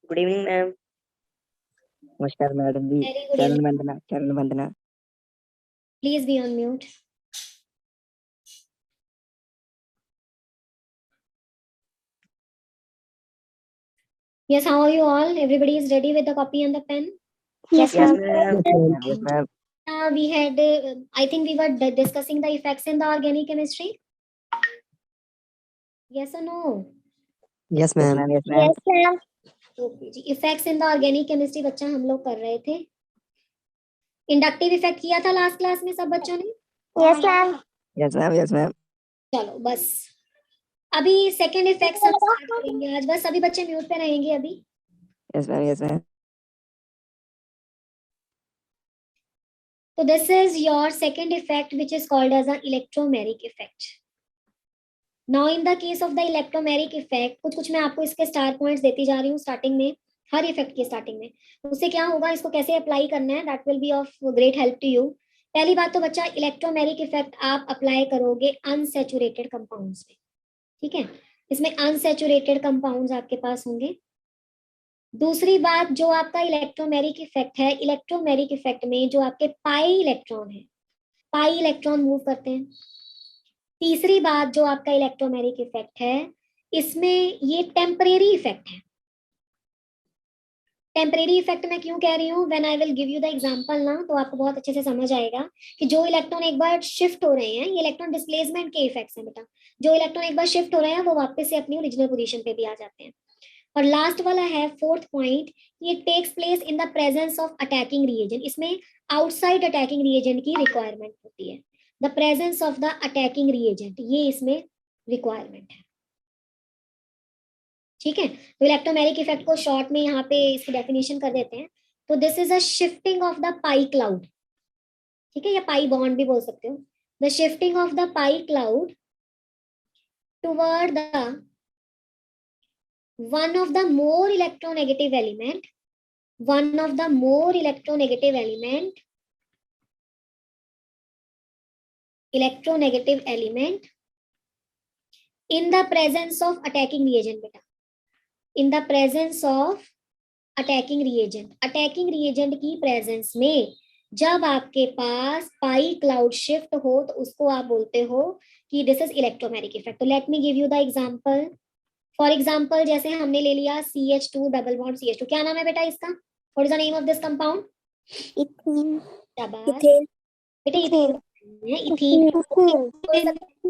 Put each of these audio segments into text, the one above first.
Good evening ma'am. नमस्कार madam जी। Very good चरण evening. वंदना, चरण वंदना। Please be on mute. Yes, how are you all? Everybody is ready with the copy and the pen? Yes, Yes, ma'am. yes, ma'am. We had, I think we were discussing the effects in the organic chemistry. Yes or no? Yes, ma'am. Yes, ma'am. Yes, ma'am. Okay, ji effects in the organic chemistry बच्चा हम लोग कर रहे थे. Inductive effect किया था last class में सब बच्चों ने? Yes, ma'am. Yes, ma'am. Yes, ma'am. चलो बस अभी सेकेंड इफेक्ट्स हम स्टार्ट करेंगे आज. बस सभी बच्चे म्यूट पे रहेंगे अभी. Yes, ma'am. Yes, ma'am. So this is your second effect which is called as an electromeric effect. Now in the case of the electromeric effect, कुछ मैं आपको इसके स्टार पॉइंट्स देती जा रही हूँ स्टार्टिंग में, हर इफेक्ट की स्टार्टिंग में. उससे क्या होगा, इसको कैसे अप्लाई करना है, that will be of great help to you. पहली बात तो बच्चा, इलेक्ट्रोमेरिक इफेक्ट आप अप्लाई करोगे अनसैचुरेटेड कंपाउंड्स में. ठीक है, इसमें अनसैचुरेटेड कंपाउंड्स आपके पास होंगे. दूसरी बात, जो आपका इलेक्ट्रोमेरिक इफेक्ट है, इलेक्ट्रोमेरिक इफेक्ट में जो आपके पाई इलेक्ट्रॉन है, पाई इलेक्ट्रॉन मूव करते हैं. तीसरी बात, जो आपका इलेक्ट्रोमेरिक इफेक्ट है, इसमें ये टेम्परेरी इफेक्ट है. टेम्परेरी इफेक्ट मैं क्यों कह रही हूँ, when I will give you the example ना, तो आपको बहुत अच्छे से समझ आएगा कि जो इलेक्ट्रॉन एक बार शिफ्ट हो रहे हैं, ये इलेक्ट्रॉन डिस्प्लेसमेंट के इफेक्ट्स हैं बेटा. जो इलेक्ट्रॉन एक बार शिफ्ट हो रहे हैं वो वापस से अपनी ओरिजिनल पोजीशन पे भी आ जाते हैं. और लास्ट वाला है फोर्थ पॉइंट, ये takes place in the presence of attacking reagent. इसमें आउटसाइड अटैकिंग रिएजेंट की रिक्वायरमेंट होती है. The presence of the attacking reagent, ये इसमें रिक्वायरमेंट है. ठीक है, तो इलेक्ट्रोमेरिक इफेक्ट को शॉर्ट में यहाँ पे इसकी डेफिनेशन कर देते हैं. तो this is a shifting of the pi cloud. ठीक है, या पाई बॉन्ड भी बोल सकते हो. The shifting of the pi cloud toward the one of the more electronegative element, one of the more electronegative element in the presence of attacking reagent beta, in the presence of attacking reagent की presence में जब आपके पास पाई cloud shift हो तो उसको आप बोलते हो कि दिस इज इलेक्ट्रोमेरिक इफेक्ट. तो let me give you the example. For example, जैसे हमने ले लिया CH2 डबल बॉन्ड CH2. क्या नाम है बेटा इसका? What is the name of this compound? Ethene. बेटा इथीन है. इथीन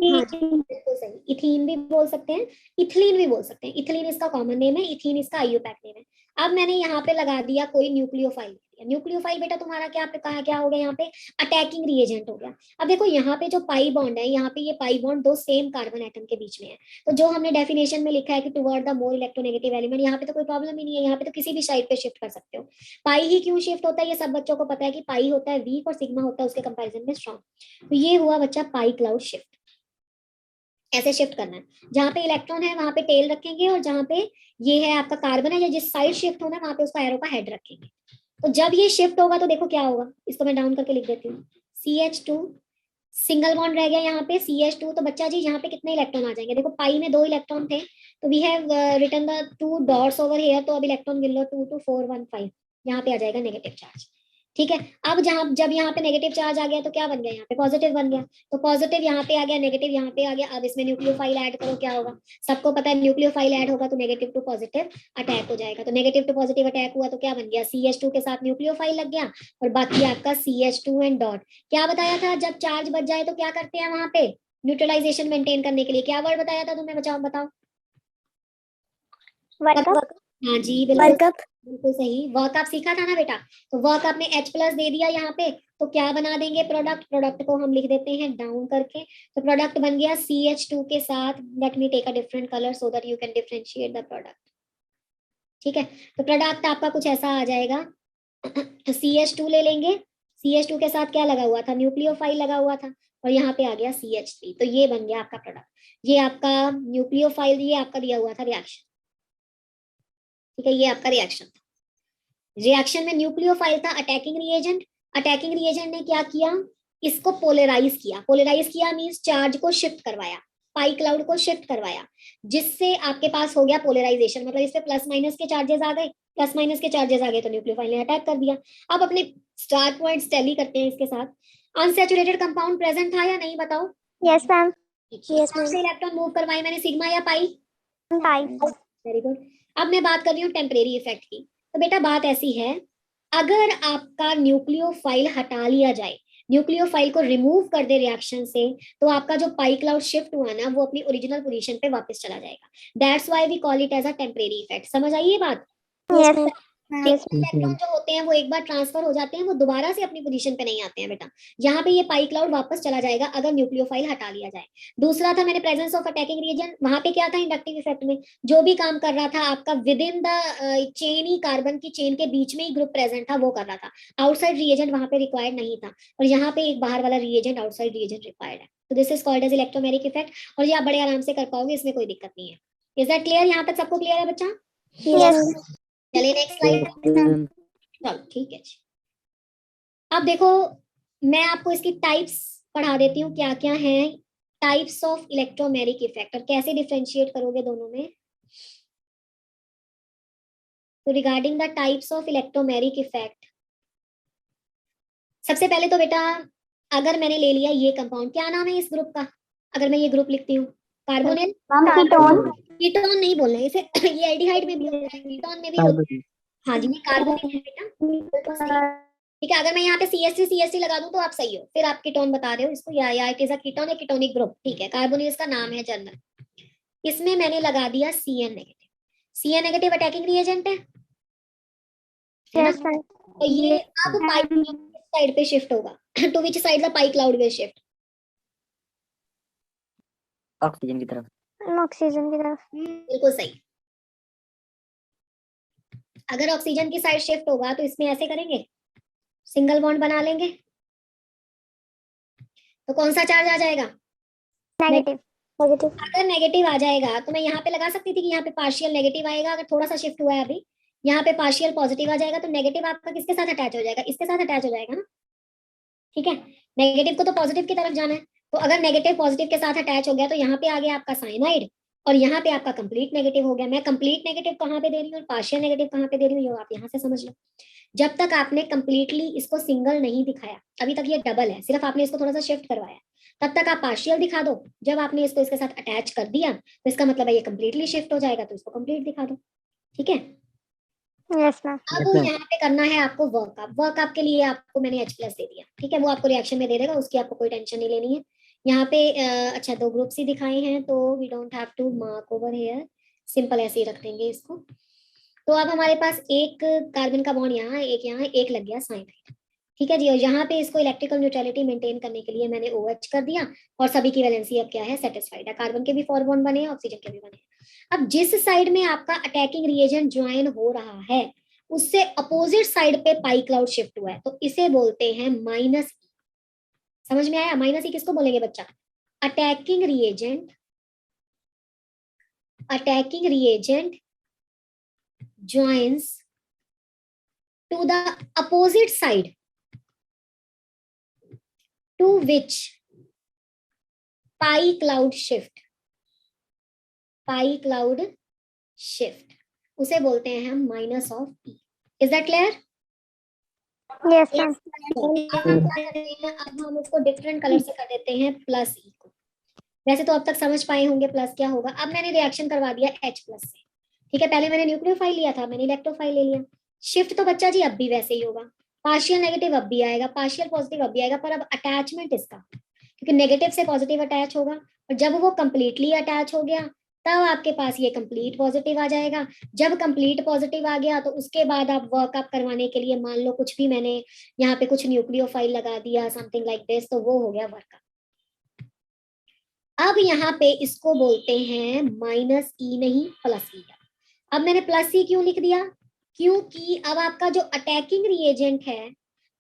हाँ जी, बिल्कुल सही. इथीन भी बोल सकते हैं, इथिलीन भी बोल सकते हैं. इथिलीन इसका कॉमन नेम है, इथीन इसका आईयूपैक नेम है. अब मैंने यहाँ पे लगा दिया कोई न्यूक्लियोफाइल. न्यूक्लियोफाइल बेटा तुम्हारा क्या पे कहा, क्या हो गया यहाँ पे? अटैकिंग रिएजेंट हो गया. अब देखो यहाँ पे जो पाई बॉन्ड है, यहाँ पे ये पाई बॉन्ड दो सेम कार्बन एटम के बीच में है. तो जो हमने डेफिनेशन में लिखा है कि toward the more electronegative element, यहाँ पे तो कोई प्रॉब्लम ही नहीं है. यहाँ पे तो किसी भी साइड पे शिफ्ट कर सकते हो. पाई ही क्यों शिफ्ट होता है, ये सब बच्चों को पता है कि पाई होता है वीक और सिग्मा होता है उसके कंपैरिजन में स्ट्रॉन्ग. तो ये हुआ बच्चा पाई क्लाउड शिफ्ट. ऐसे शिफ्ट करना है, जहां पे इलेक्ट्रॉन है वहां पे टेल रखेंगे, और जहां पे ये है आपका कार्बन है, या जिस साइड शिफ्ट होना है वहां पे उसका एरो का हेड रखेंगे. तो जब ये शिफ्ट होगा तो देखो क्या होगा, इसको मैं डाउन करके लिख देती हूँ. CH2 सिंगल बॉन्ड रह गया यहाँ पे CH2. तो बच्चा जी यहाँ पे कितने इलेक्ट्रॉन आ जाएंगे? देखो पाई में 2 इलेक्ट्रॉन थे, तो we have written the 2 dots over here. तो अब इलेक्ट्रॉन गिन लो 2 to 4 1 5, यहाँ पे आ जाएगा नेगेटिव चार्ज. ठीक है, अब जब यहाँ पे नेगेटिव चार्ज आ गया तो क्या बन गया, यहाँ पे पॉजिटिव बन गया. तो पॉजिटिव यहाँ पे आ गया, नेगेटिव यहाँ पे आ गया. अब इसमें न्यूक्लियोफाइल ऐड करो, क्या होगा? सबको पता है न्यूक्लियोफाइल ऐड होगा तो नेगेटिव टू पॉजिटिव अटैक हो जाएगा. तो नेगेटिव टू पॉजिटिव अटैक हुआ तो क्या बन गया? CH2 के साथ न्यूक्लियोफाइल लग गया, और बाकी आपका CH2 एंड डॉट. क्या बताया था, जब चार्ज बच जाए तो क्या करते हैं वहां पे न्यूट्रलाइजेशन मेंटेन करने के लिए? क्या वर्ड बताया था तुम्हें, बताओ. हाँ जी बिल्कुल सही, वर्क अप सीखा था ना बेटा. तो वर्क अप में H प्लस दे दिया यहाँ पे, तो क्या बना देंगे? प्रोडक्ट को हम लिख देते हैं डाउन करके. तो प्रोडक्ट बन गया CH2 के साथ. Let me take a different colour so that you can differentiate the product. ठीक है, तो प्रोडक्ट आपका कुछ ऐसा आ जाएगा. CH2 ले लेंगे, CH2 के साथ क्या लगा हुआ था? न्यूक्लियोफाइल लगा हुआ था, और यहाँ पे आ गया CH3. तो ये बन गया आपका प्रोडक्ट. ये आपका न्यूक्लियोफाइल, ये आपका दिया हुआ था रिएक्शन. ठीक है, ये आपका रिएक्शन था. रिएक्शन में न्यूक्लियोफाइल था अटैकिंग रिएजेंट. अटैकिंग रिएजेंट ने क्या किया? इसको पोलराइज किया. पोलराइज किया मींस चार्ज को शिफ्ट करवाया. पाई क्लाउड को शिफ्ट करवाया, जिससे आपके पास हो गया पोलराइजेशन, मतलब इस पे प्लस माइनस के चार्जेस आ गए, प्लस माइनस के चार्जेस आ गए तो न्यूक्लियोफाइल ने अटैक कर दिया। अब अपने स्टार पॉइंट्स टैली करते हैं इसके साथ। अनसैचुरेटेड कंपाउंड प्रेजेंट था या नहीं, बताओ? Yes, ma'am. Yes, कौन से ma'am. इलेक्ट्रॉन मूव करवाए मैंने, सिग्मा या पाई? Bye. Very good. अब मैं बात कर रही हूँ टेम्परेरी इफेक्ट की। तो बेटा बात ऐसी है, अगर आपका न्यूक्लियोफाइल हटा लिया जाए, न्यूक्लियोफाइल को रिमूव कर दे रिएक्शन से, तो आपका जो पाई क्लाउड शिफ्ट हुआ ना, वो अपनी ओरिजिनल पोजीशन पे वापस चला जाएगा। That's why we call it as a temporary effect. समझ आई ये बात? Yes, ma'am. इलेक्ट्रॉन जो होते हैं वो एक बार ट्रांसफर हो जाते हैं, वो दोबारा से अपनी पोजीशन पे नहीं आते हैं बेटा। यहाँ पे ये पाई क्लाउड वापस चला जाएगा अगर न्यूक्लियोफाइल हटा लिया जाए। दूसरा था मैंने प्रेजेंस ऑफ अटैकिंग रिएजेंट, वहां पे क्या था इंडक्टिव इफेक्ट में, जो भी काम कर रहा था आपका with in the chain he, carbon की चेन के बीच में ही ग्रुप प्रेजेंट था, वो कर रहा था। आउटसाइड रिएजेंट वहां पे रिक्वायर्ड नहीं था, और यहाँ पे एक बाहर वाला रिएजेंट, आउटसाइड रिएजेंट रिक्वायर्ड है। तो this is called as electromeric effect, और ये आप बड़े आराम से कर पाओगे, इसमें कोई दिक्कत नहीं है। Is that clear? यहाँ तक सबको क्लियर है बच्चा? Yes. चलिए नेक्स्ट स्लाइड। चलो ठीक है जी। अब देखो मैं आपको इसकी टाइप्स पढ़ा देती हूँ, क्या क्या है टाइप्स ऑफ इलेक्ट्रोमेरिक इफेक्ट, और कैसे डिफरेंशिएट करोगे दोनों में। तो regarding the types of electromeric effect, सबसे पहले तो बेटा अगर मैंने ले लिया ये कंपाउंड, क्या नाम है इस ग्रुप का? अगर मैं ये ग्रुप लिखती हूँ कार्बोनिल, कीटोन नहीं बोलना है इसे ये एल्डिहाइड में भी होता है, कीटोन में भी होता है। हाँ जी, ये कार्बोनिल है बेटा, बिल्कुल सही। ठीक है, अगर मैं यहाँ पे CH3 लगा दूं तो आप सही हो, फिर आप कीटोन बता रहे हो इसको, या इट इज अ कीटोन, या कीटोनिक ग्रुप। ठीक है, कार्बोनिल इसका नाम है जनरल। इसमें मैंने लगा दिया Cn negative. Cn negative attacking reagent है ना? Yes, ma'am. तो ये अब पाई साइड पे शिफ्ट होगा to which side the pi cloud will shift? Oxygen की तरफ। ऑक्सीजन की तरफ। बिल्कुल सही। अगर ऑक्सीजन की साइड शिफ्ट होगा तो इसमें ऐसे करेंगे, सिंगल बॉन्ड बना लेंगे, तो कौन सा चार्ज आ जाएगा? नेगेटिव। नेगेटिव। अगर नेगेटिव आ जाएगा तो मैं यहाँ पे लगा सकती थी कि यहाँ पे पार्शियल नेगेटिव आएगा, अगर थोड़ा सा शिफ्ट हुआ है अभी, यहाँ पे पार्शियल पॉजिटिव आ जाएगा, तो नेगेटिव आपका किसके साथ अटैच हो जाएगा? इसके साथ अटैच हो जाएगा ना। ठीक है, नेगेटिव को तो पॉजिटिव की तरफ जाना है, तो अगर नेगेटिव पॉजिटिव के साथ अटैच हो गया तो यहाँ पे आ गया आपका साइनाइड, और यहाँ पे आपका कंप्लीट नेगेटिव हो गया। मैं कंप्लीट नेगेटिव कहाँ पे दे रही हूँ और पार्शियल नेगेटिव कहाँ पे दे रही हूँ, ये आप यहाँ से समझ लो। जब तक आपने कंप्लीटली इसको सिंगल नहीं दिखाया, अभी तक ये डबल है, सिर्फ आपने इसको थोड़ा सा शिफ्ट करवाया, तब तक आप पार्शियल दिखा दो। जब आपने इसको इसके साथ अटैच कर दिया तो इसका मतलब है ये कंप्लीटली शिफ्ट हो जाएगा, तो इसको कंप्लीट दिखा दो। ठीक है, Yes, ma'am. अब यहाँ पे करना है आपको वर्कअप। वर्कअप के लिए आपको मैंने H+ दे दिया, ठीक है, वो आपको रिएक्शन में दे देगा, उसकी आपको कोई टेंशन नहीं लेनी है। यहाँ पे अच्छा 2 ग्रुप्स ही दिखाए हैं, तो we don't have to mark over here, simple ऐसे ही रख देंगे इसको। तो अब हमारे पास एक कार्बन का बॉन्ड यहाँ, एक यहाँ, एक लग गया साइनाइड। ठीक है जी, और यहाँ पे इसको इलेक्ट्रिकल न्यूट्रलिटी मेंटेन करने के लिए मैंने OH कर दिया, और सभी की वैलेंसी अब क्या है, सेटिस्फाइड है। कार्बन के भी 4 बॉन्ड बने, ऑक्सीजन के भी बने। अब जिस साइड में आपका अटैकिंग रिएजेंट ज्वाइन हो रहा है, उससे अपोजिट साइड पे पाई क्लाउड शिफ्ट हुआ है, तो इसे बोलते हैं -E। समझ में आया? -E किसको बोलेंगे बच्चा? Attacking reagent joins to the opposite side to which pi cloud shift उसे बोलते हैं हम -E। Is that clear? Yes, ma'am. अब हम उसको डिफरेंट कलर से कर देते हैं +E को। वैसे तो अब तक समझ पाए होंगे प्लस क्या होगा। अब मैंने रिएक्शन करवा दिया H+ से। ठीक है, पहले मैंने न्यूक्लियोफाइल लिया था, मैंने इलेक्ट्रोफाइल ले लिया। शिफ्ट तो बच्चा जी अब भी वैसे ही होगा, पार्शियल नेगेटिव अब भी आएगा, पार्शियल पॉजिटिव अब भी आएगा, पर अब अटैचमेंट इसका, क्योंकि नेगेटिव से पॉजिटिव अटैच होगा, और जब वो कंप्लीटली अटैच हो गया तब आपके पास ये कंप्लीट पॉजिटिव आ जाएगा। जब कंप्लीट पॉजिटिव आ गया तो उसके बाद आप वर्कअप करवाने के लिए, मान लो कुछ भी मैंने यहाँ पे कुछ न्यूक्लियोफाइल लगा दिया, समथिंग लाइक दिस, तो वो हो गया वर्कअप। अब यहाँ पे इसको बोलते हैं -E नहीं +E। अब मैंने +E क्यों लिख दिया? क्योंकि अब आपका जो अटैकिंग रिएजेंट है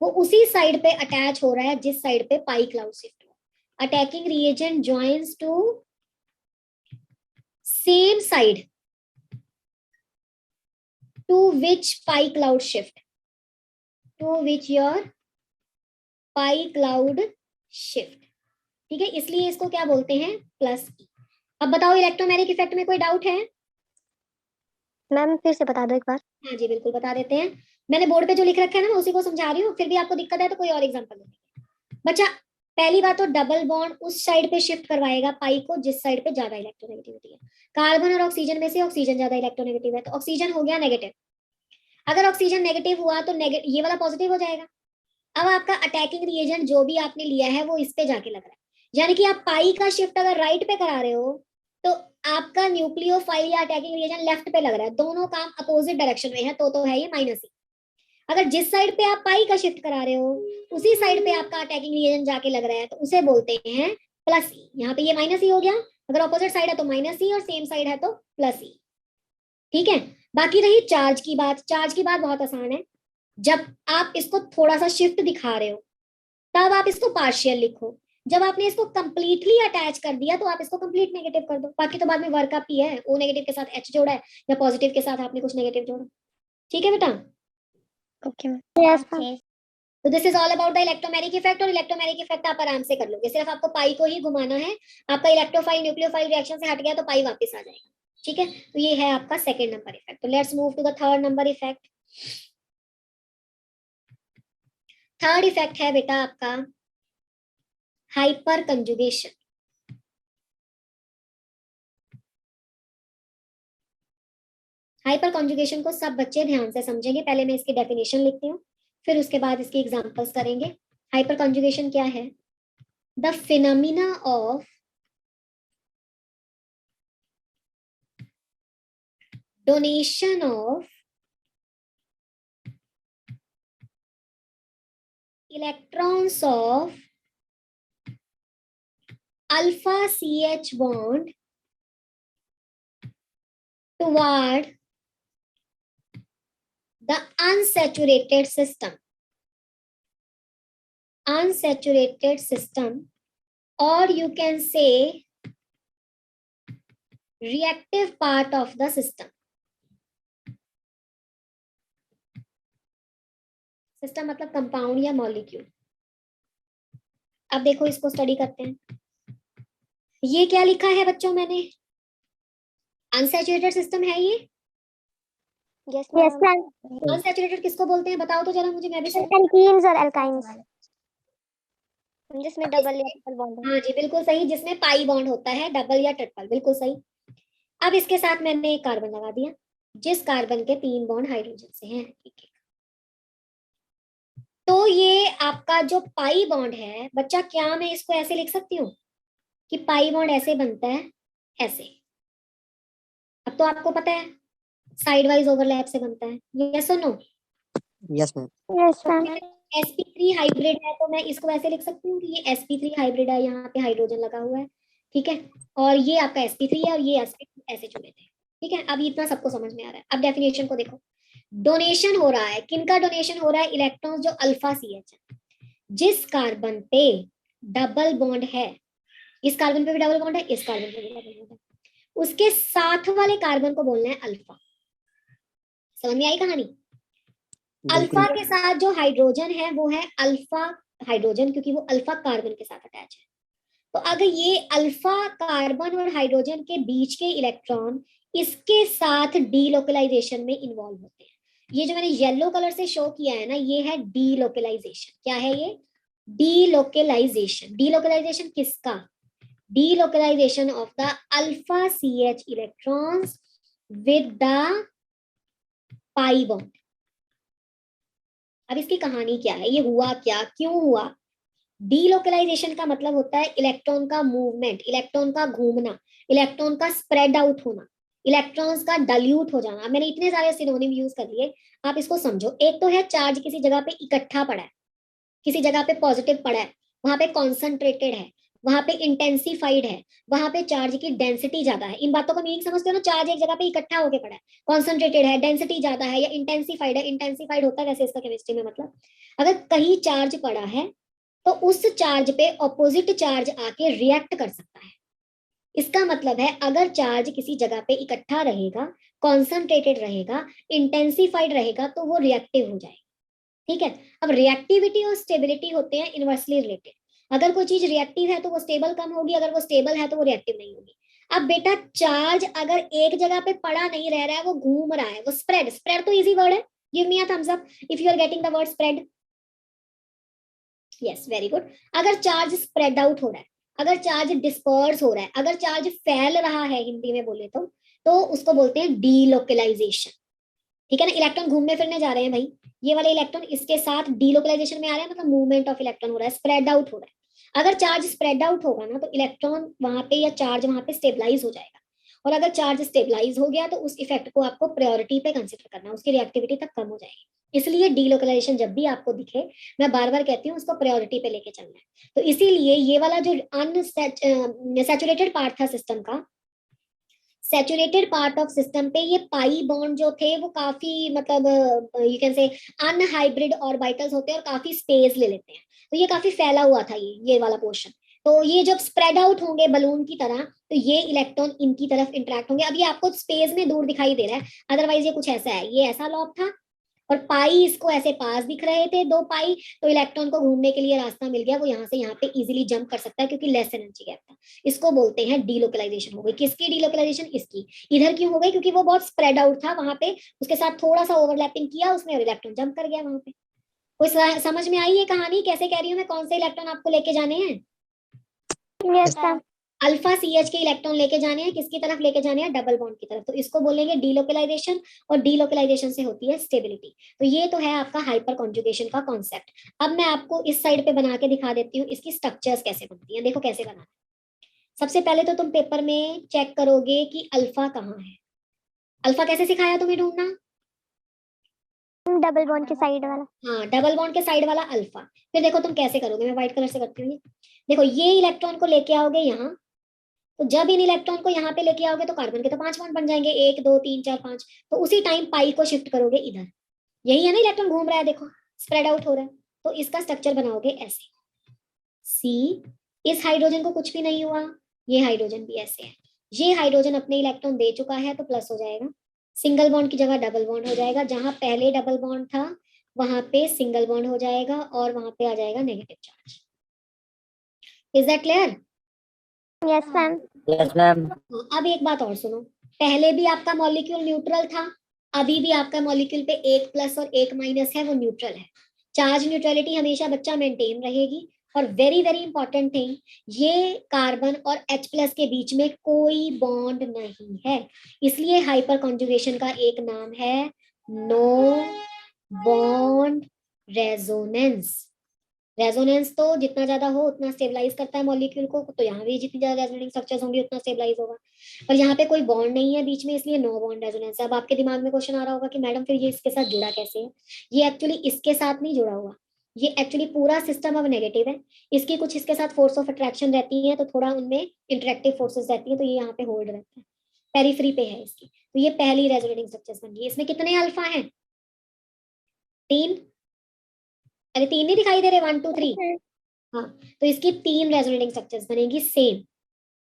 वो उसी साइड पे अटैच हो रहा है जिस साइड पे पाई क्लाउड शिफ्ट हुआ। Attacking reagent joins to same side to which pi cloud shift, to which your pi cloud shift. ठीक है, इसलिए इसको क्या बोलते हैं? +E। अब बताओ इलेक्ट्रोमैग्नेटिक इफेक्ट में कोई डाउट है? मैम फिर से बता दो एक बार। हाँ जी बिल्कुल बता देते हैं। मैंने बोर्ड पे जो लिख रखा है ना मैं उसी को समझा रही हूँ, फिर भी आपको दिक्कत है तो कोई और एग्जांपल ले लेंगे। बच्चा पहली बात तो डबल बॉन्ड उस साइड पे शिफ्ट करवाएगा पाई को जिस साइड पे ज्यादा इलेक्ट्रोनेगेटिविटी है। कार्बन और ऑक्सीजन में से ऑक्सीजन ज्यादा इलेक्ट्रोनेगेटिव है तो ऑक्सीजन हो गया नेगेटिव। अगर ऑक्सीजन नेगेटिव हुआ तो ये वाला पॉजिटिव हो जाएगा। अब आपका अटैकिंग रिएजेंट जो भी आपने लिया है वो इस पे जाके लग रहा है, यानी कि आप पाई का शिफ्ट अगर राइट पे करा रहे हो तो आपका न्यूक्लियोफाइल या अटैकिंग रिएजेंट लेफ्ट पे लग रहा है, दोनों काम अपोजिट डायरेक्शन में है तो है ये माइनस ही। अगर जिस साइड पे आप पाई का शिफ्ट करा रहे हो उसी साइड पे आपका अटैकिंग रिएजेंट जाके लग रहा है तो उसे बोलते हैं प्लस ई। यहाँ पे ये माइनस ही हो गया, अगर ऑपोजिट साइड है तो माइनस ई और सेम साइड है तो प्लस ई। ठीक है, बाकी रही चार्ज की बात। चार्ज की बात बहुत आसान है, जब आप इसको थोड़ा सा शिफ्ट दिखा रहे हो तब आप इसको पार्शियल लिखो, जब आपने इसको कंप्लीटली अटैच कर दिया तो आप इसको कंप्लीट नेगेटिव कर दो। बाकी तो बाद में वर्क आप किया है, ओ नेगेटिव के साथ एच जोड़ा है या पॉजिटिव के साथ आपने कुछ नेगेटिव जोड़ा। ठीक है बेटा? Okay ma'am. Yes ma'am. तो this is all about the electromagnetic effect. और इलेक्ट्रोमैग्नेटिक इफेक्ट आप आराम से कर लोगे, सिर्फ आपको पाई को ही घुमाना है। आपका इलेक्ट्रोफाइल न्यूक्लियोफाइल रिएक्शन से हट गया तो पाई वापस आ जाएगा। ठीक है, तो ये है आपका सेकंड नंबर इफेक्ट। तो let's move to the third number effect. Third effect है बेटा आपका हाइपर कंजुगेशन। हाइपर कंजुगेशन को सब बच्चे ध्यान से समझेंगे। पहले मैं इसकी डेफिनेशन लिखती हूँ, फिर उसके बाद इसके एग्जांपल्स करेंगे। हाइपर कंजुगेशन क्या है? The phenomena of donation of electrons of alpha CH bond toward the unsaturated system, or you can say reactive part of the system. System मतलब कंपाउंड या मॉलिक्यूल। अब देखो इसको स्टडी करते हैं। ये क्या लिखा है बच्चों मैंने? अनसैचुरेटेड सिस्टम है ये। Yes ma'am. अनसैचुरेटेड किसको बोलते हैं बताओ तो जरा मुझे, मैं भी एल्कीन्स और अल्काइंस, जिसमें डबल या ट्रिपल बॉन्ड। हाँ जी बिल्कुल सही, जिसमें पाई बॉन्ड होता है, डबल या ट्रिपल, बिल्कुल सही। अब इसके साथ मैंने एक कार्बन लगा दिया जिस कार्बन के 3 बॉन्ड हाइड्रोजन से हैं। ठीक है, तो ये आपका जो पाई बॉन्ड है बच्चा, क्या मैं इसको ऐसे लिख सकती हूँ कि पाई बॉन्ड ऐसे बनता है, ऐसे? अब तो आपको पता है साइड वाइज ओवरलैप से बनता है, यस और no? Yes ma'am. Yes ma'am. sp3 hybrid है तो मैं इसको ऐसे लिख सकती हूँ कि ये sp3 हाइब्रिड है, यहाँ पे हाइड्रोजन लगा हुआ है। ठीक है, और ये आपका sp3 है और ये sp2 ऐसे जुड़े थे। ठीक है, अब इतना सबको समझ में आ रहा है। अब डेफिनेशन को देखो। डोनेशन हो रहा है, किनका डोनेशन हो रहा है? इलेक्ट्रॉन्स जो अल्फा CH है, जिस कार्बन पे डबल बॉन्ड है, इस कार्बन पे भी डबल बॉन्ड है, इस कार्बन पे भी डबल बॉन्ड है, उसके साथ वाले कार्बन को बोलना है अल्फा। समझ में आई कहानी? अल्फा के साथ जो हाइड्रोजन है वो है अल्फा हाइड्रोजन, क्योंकि वो अल्फा कार्बन के साथ अटैच है। तो अगर ये अल्फा कार्बन और हाइड्रोजन के बीच के इलेक्ट्रॉन इसके साथ डीलोकलाइजेशन में इन्वॉल्व होते हैं। ये जो मैंने येलो कलर से शो किया है ना, ये है डीलोकलाइजेशन। क्या है ये? डीलोकलाइजेशन। डीलोकलाइजेशन किसका? Delocalisation of the alpha CH electrons with the pi bond. अब इसकी कहानी क्या है, ये हुआ क्या, क्यों हुआ? डीलोकलाइजेशन का मतलब होता है इलेक्ट्रॉन का मूवमेंट, इलेक्ट्रॉन का घूमना, इलेक्ट्रॉन का स्प्रेड आउट होना, इलेक्ट्रॉन्स का डाल्यूट हो जाना। मैंने इतने सारे सिनोनिम यूज कर लिए, आप इसको समझो। एक तो है चार्ज किसी जगह पे इकट्ठा पड़ा है, किसी जगह पे पॉजिटिव पड़ा है, वहां पे कॉन्सेंट्रेटेड है, वहां पे इंटेंसिफाइड है, वहां पे चार्ज की डेंसिटी ज्यादा है। इन बातों का मीनिंग समझते हो ना? चार्ज एक जगह पे इकट्ठा होके पड़ा है, कॉन्सेंट्रेटेड है, डेंसिटी ज्यादा है, या इंटेंसिफाइड है। इंटेंसिफाइड होता है वैसे इसका केमिस्ट्री में मतलब, अगर कहीं चार्ज पड़ा है तो उस चार्ज पे ऑपोजिट चार्ज आके रिएक्ट कर सकता है। इसका मतलब है अगर चार्ज किसी जगह पे इकट्ठा रहेगा, कॉन्सेंट्रेटेड रहेगा, इंटेंसिफाइड रहेगा तो वो रिएक्टिव हो जाएगा। ठीक है, अब रिएक्टिविटी और स्टेबिलिटी होते हैं इनवर्सली रिलेटेड। अगर कोई चीज रिएक्टिव है तो वो स्टेबल कम होगी, अगर वो स्टेबल है तो वो रिएक्टिव नहीं होगी। अब बेटा चार्ज अगर एक जगह पे पड़ा नहीं रह रहा है, वो घूम रहा है, वो स्प्रेड, स्प्रेड तो इजी वर्ड है, give me a thumbs up if you are getting the word spread. Yes, very good. अगर चार्ज स्प्रेड आउट हो रहा है, अगर चार्ज डिस्पर्स हो रहा है, अगर चार्ज फैल रहा है, हिंदी में बोले तो उसको बोलते हैं डीलोकलाइजेशन। ठीक है ना, इलेक्ट्रॉन घूमने फिरने जा रहे हैं भाई, ये वाले इलेक्ट्रॉन इसके साथ डीलोकलाइजेशन में आ रहे हैं, मतलब मूवमेंट ऑफ इलेक्ट्रॉन हो रहा है, स्प्रेड आउट हो रहा है। अगर चार्ज स्प्रेड आउट होगा ना, तो इलेक्ट्रॉन वहां पे या चार्ज वहां पे स्टेबलाइज हो जाएगा, और अगर चार्ज स्टेबलाइज हो गया तो उस इफेक्ट को आपको प्रायोरिटी पे कंसिडर करना है, उसकी रिएक्टिविटी तक कम हो जाएगी। इसलिए डीलोकलाइजेशन जब भी आपको दिखे, मैं बार बार कहती हूँ उसको प्रायोरिटी पे लेके चलना है। तो इसीलिए ये वाला जो अनसैचुरेटेड पार्ट था सिस्टम का, सैचुरेटेड पार्ट ऑफ सिस्टम पे ये पाई बॉन्ड जो थे वो काफी, मतलब you can say unhybrid orbitals होते हैं और काफी स्पेस ले लेते हैं, तो ये काफी फैला हुआ था ये वाला पोर्शन। तो ये जब स्प्रेड आउट होंगे बलून की तरह, तो ये इलेक्ट्रॉन इनकी तरफ इंटरेक्ट होंगे। अब ये आपको स्पेस में दूर दिखाई दे रहा है, अदरवाइज ये कुछ ऐसा है, ये ऐसा लॉब था और पाई इसको ऐसे पास दिख रहे थे, दो पाई, तो इलेक्ट्रॉन को घूमने के लिए रास्ता मिल गया, वो यहाँ से यहाँ पे इजीली जंप कर सकता है क्योंकि लेस एनर्जी गैप था। इसको बोलते हैं डीलोकलाइजेशन। हो गई किसकी डीलोकलाइजेशन? इसकी। इधर क्यों हो गई? क्योंकि वो बहुत स्प्रेड आउट था, वहां पे उसके साथ थोड़ा सा ओवरलैपिंग किया उसने और इलेक्ट्रॉन जंप कर गया वहां पे। कोई समझ में आई ये कहानी कैसे कह रही हूँ मैं, कौन से इलेक्ट्रॉन आपको लेके जाने हैं? Yes ma'am. Alpha C H के इलेक्ट्रॉन लेके जाने हैं, किसकी तरफ लेके जाने हैं? डबल बॉन्ड की तरफ। तो इसको बोलेंगे डीलोकलाइजेशन, और डीलोकलाइजेशन से होती है स्टेबिलिटी। तो ये तो है आपका हाइपर कॉन्जुगेशन का कॉन्सेप्ट। अब मैं आपको इस साइड पे बना के दिखा देती हूँ इसकी स्ट्रक्चर्स कैसे बनती हैं। देखो कैसे बनाना है। सबसे पहले तो तुम पेपर में चेक करोगे कि अल्फा कहाँ है। अल्फा कैसे सिखाया तुम्हें ढूंढना? डबल बॉन्ड के साइड वाला। हाँ, डबल बॉन्ड के साइड वाला अल्फा। फिर देखो तुम कैसे करोगे, मैं व्हाइट कलर से करती हूँ ये। देखो ये इलेक्ट्रॉन को लेके आओगे यहाँ, तो जब इन इलेक्ट्रॉन को यहाँ पे लेके आओगे तो कार्बन के तो 5 बॉन्ड बन जाएंगे, 1 2 3 4 5। तो उसी टाइम पाई को शिफ्ट करोगे इधर, यही है ना, इलेक्ट्रॉन घूम रहा है, देखो स्प्रेड आउट हो रहा है। तो इसका स्ट्रक्चर बनाओगे ऐसे, सी, इस हाइड्रोजन को कुछ भी नहीं हुआ, ये हाइड्रोजन भी ऐसे है। ये हाइड्रोजन अपने इलेक्ट्रॉन दे चुका है तो प्लस हो जाएगा, सिंगल बॉन्ड की जगह डबल बॉन्ड हो जाएगा, जहां पहले डबल बॉन्ड था वहां पे सिंगल बॉन्ड हो जाएगा और वहां पे आ जाएगा negative charge. Is that clear? Yes ma'am. Yes, ma'am. अब एक बात और सुनो, पहले भी आपका मॉलिक्यूल न्यूट्रल था, अभी भी आपका मॉलिक्यूल पे एक प्लस और एक माइनस है, वो न्यूट्रल है। चार्ज न्यूट्रलिटी हमेशा बच्चा मेंटेन रहेगी। और वेरी वेरी इंपॉर्टेंट थिंग, ये कार्बन और H प्लस के बीच में कोई बॉन्ड नहीं है, इसलिए हाइपर कॉन्जुगेशन का एक नाम है नो बॉन्ड रेजोनेंस। रेजोनेंस तो जितना ज्यादा हो उतना स्टेबलाइज करता है मॉलिक्यूल को, तो यहाँ भी जितनी ज्यादा रेजोनेटिंग स्ट्रक्चर्स होंगी उतना स्टेबलाइज होगा। पर यहाँ पे कोई बॉन्ड नहीं है बीच में, इसलिए नो बॉन्ड रेजोनेंस है। अब आपके दिमाग में क्वेश्चन आ रहा होगा कि मैडम फिर ये इसके साथ जुड़ा कैसे है? ये एक्चुअली इसके साथ नहीं जुड़ा हुआ, ये एक्चुअली पूरा सिस्टम अब नेगेटिव है। इसकी कुछ इसके साथ फोर्स ऑफ अट्रैक्शन रहती है, तो थोड़ा उनमें इंटरेक्टिव फोर्सेस रहती है, तो ये यहाँ पे होल्ड रहता है, पेरीफ्री पे है इसकी। तो ये पहली रेजोनेटिंग स्ट्रक्चर्स बन गई। इसमें कितने अल्फा हैं? 3। अरे 3 नहीं दिखाई दे रहे? 1 2 3। हाँ, तो इसकी 3 रेजोनेटिंग स्ट्रक्चर्स बनेगी सेम।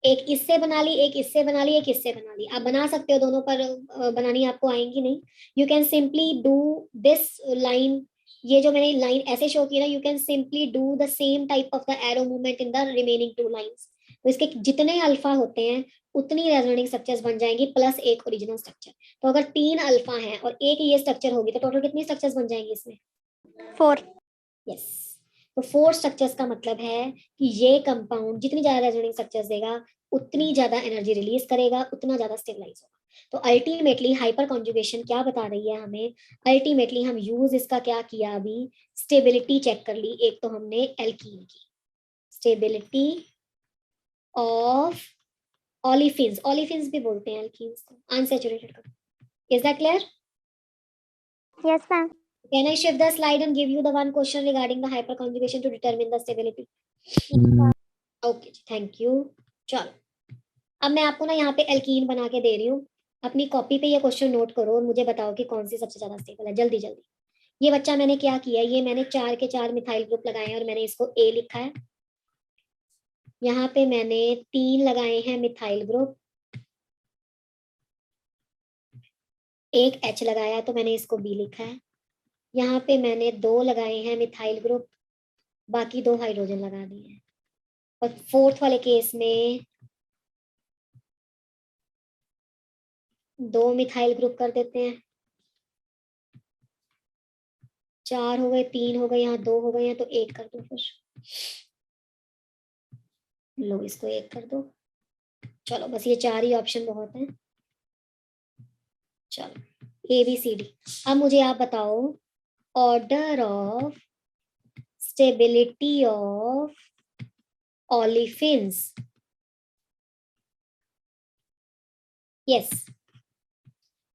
एक इससे बना ली, एक इससे बना ली, एक इससे बना ली। आप बना सकते हो दोनों, पर बनानी आपको आएंगी नहीं। You can simply do this line, ये जो मैंने लाइन ऐसे शो की ना, you can simply do the same type of the arrow movement in the remaining 2 lines. तो इसके जितने अल्फा होते हैं उतनी रेजोनेटिंग स्ट्रक्चर्स बन जाएंगी, प्लस एक ओरिजिनल स्ट्रक्चर। तो अगर 3 अल्फा हैं और एक ये स्ट्रक्चर होगी, तो टोटल कितनी स्ट्रक्चर्स बन जाएंगी इसमें? 4। यस। तो 4 स्ट्रक्चर्स का मतलब है कि ये कंपाउंड जितनी ज्यादा रेजोनेटिंग स्ट्रक्चर्स देगा उतनी ज्यादा एनर्जी रिलीज करेगा, उतना ज्यादा स्टेबलाइज होगा। तो अल्टीमेटली हाइपर कॉन्जुगेशन क्या बता रही है हमें? अल्टीमेटली हम यूज इसका क्या किया अभी? स्टेबिलिटी चेक कर ली। एक तो हमने एल्कीन की स्टेबिलिटी ऑफ ओलिफिन्स, ओलिफिन्स भी बोलते हैं एल्कीन्स को, अनसैचुरेटेड का। Is that clear? Yes ma'am. Can I shift the slide and give you the one question regarding the hyperconjugation to determine the stability? Okay, thank you. चलो, अब मैं आपको ना यहाँ पे एल्कीन बना के दे रही हूँ, अपनी कॉपी पे ये क्वेश्चन नोट करो और मुझे बताओ कि कौन सी सबसे ज्यादा स्टेबल है। जल्दी जल्दी। ये बच्चा मैंने क्या किया, ये मैंने 4 के 4 मिथाइल ग्रुप लगाए हैं और मैंने इसको A लिखा है। यहाँ पे मैंने 3 लगाए हैं मिथाइल ग्रुप, एक H लगाया तो मैंने इसको B लिखा है। यहाँ पे मैंने 2 लगाए हैं मिथाइल ग्रुप, बाकी 2 हाइड्रोजन लगा दिए हैं। और 4th वाले केस में 2 मिथाइल ग्रुप कर देते हैं, 4 हो गए, 3 हो गए, यहाँ 2 हो गए हैं, तो 1 कर दो फिर। लो इसको 1 कर दो। चलो बस ये 4 ही ऑप्शन बहुत है। चलो ABCD। अब मुझे आप बताओ order of stability of olefins। Yes,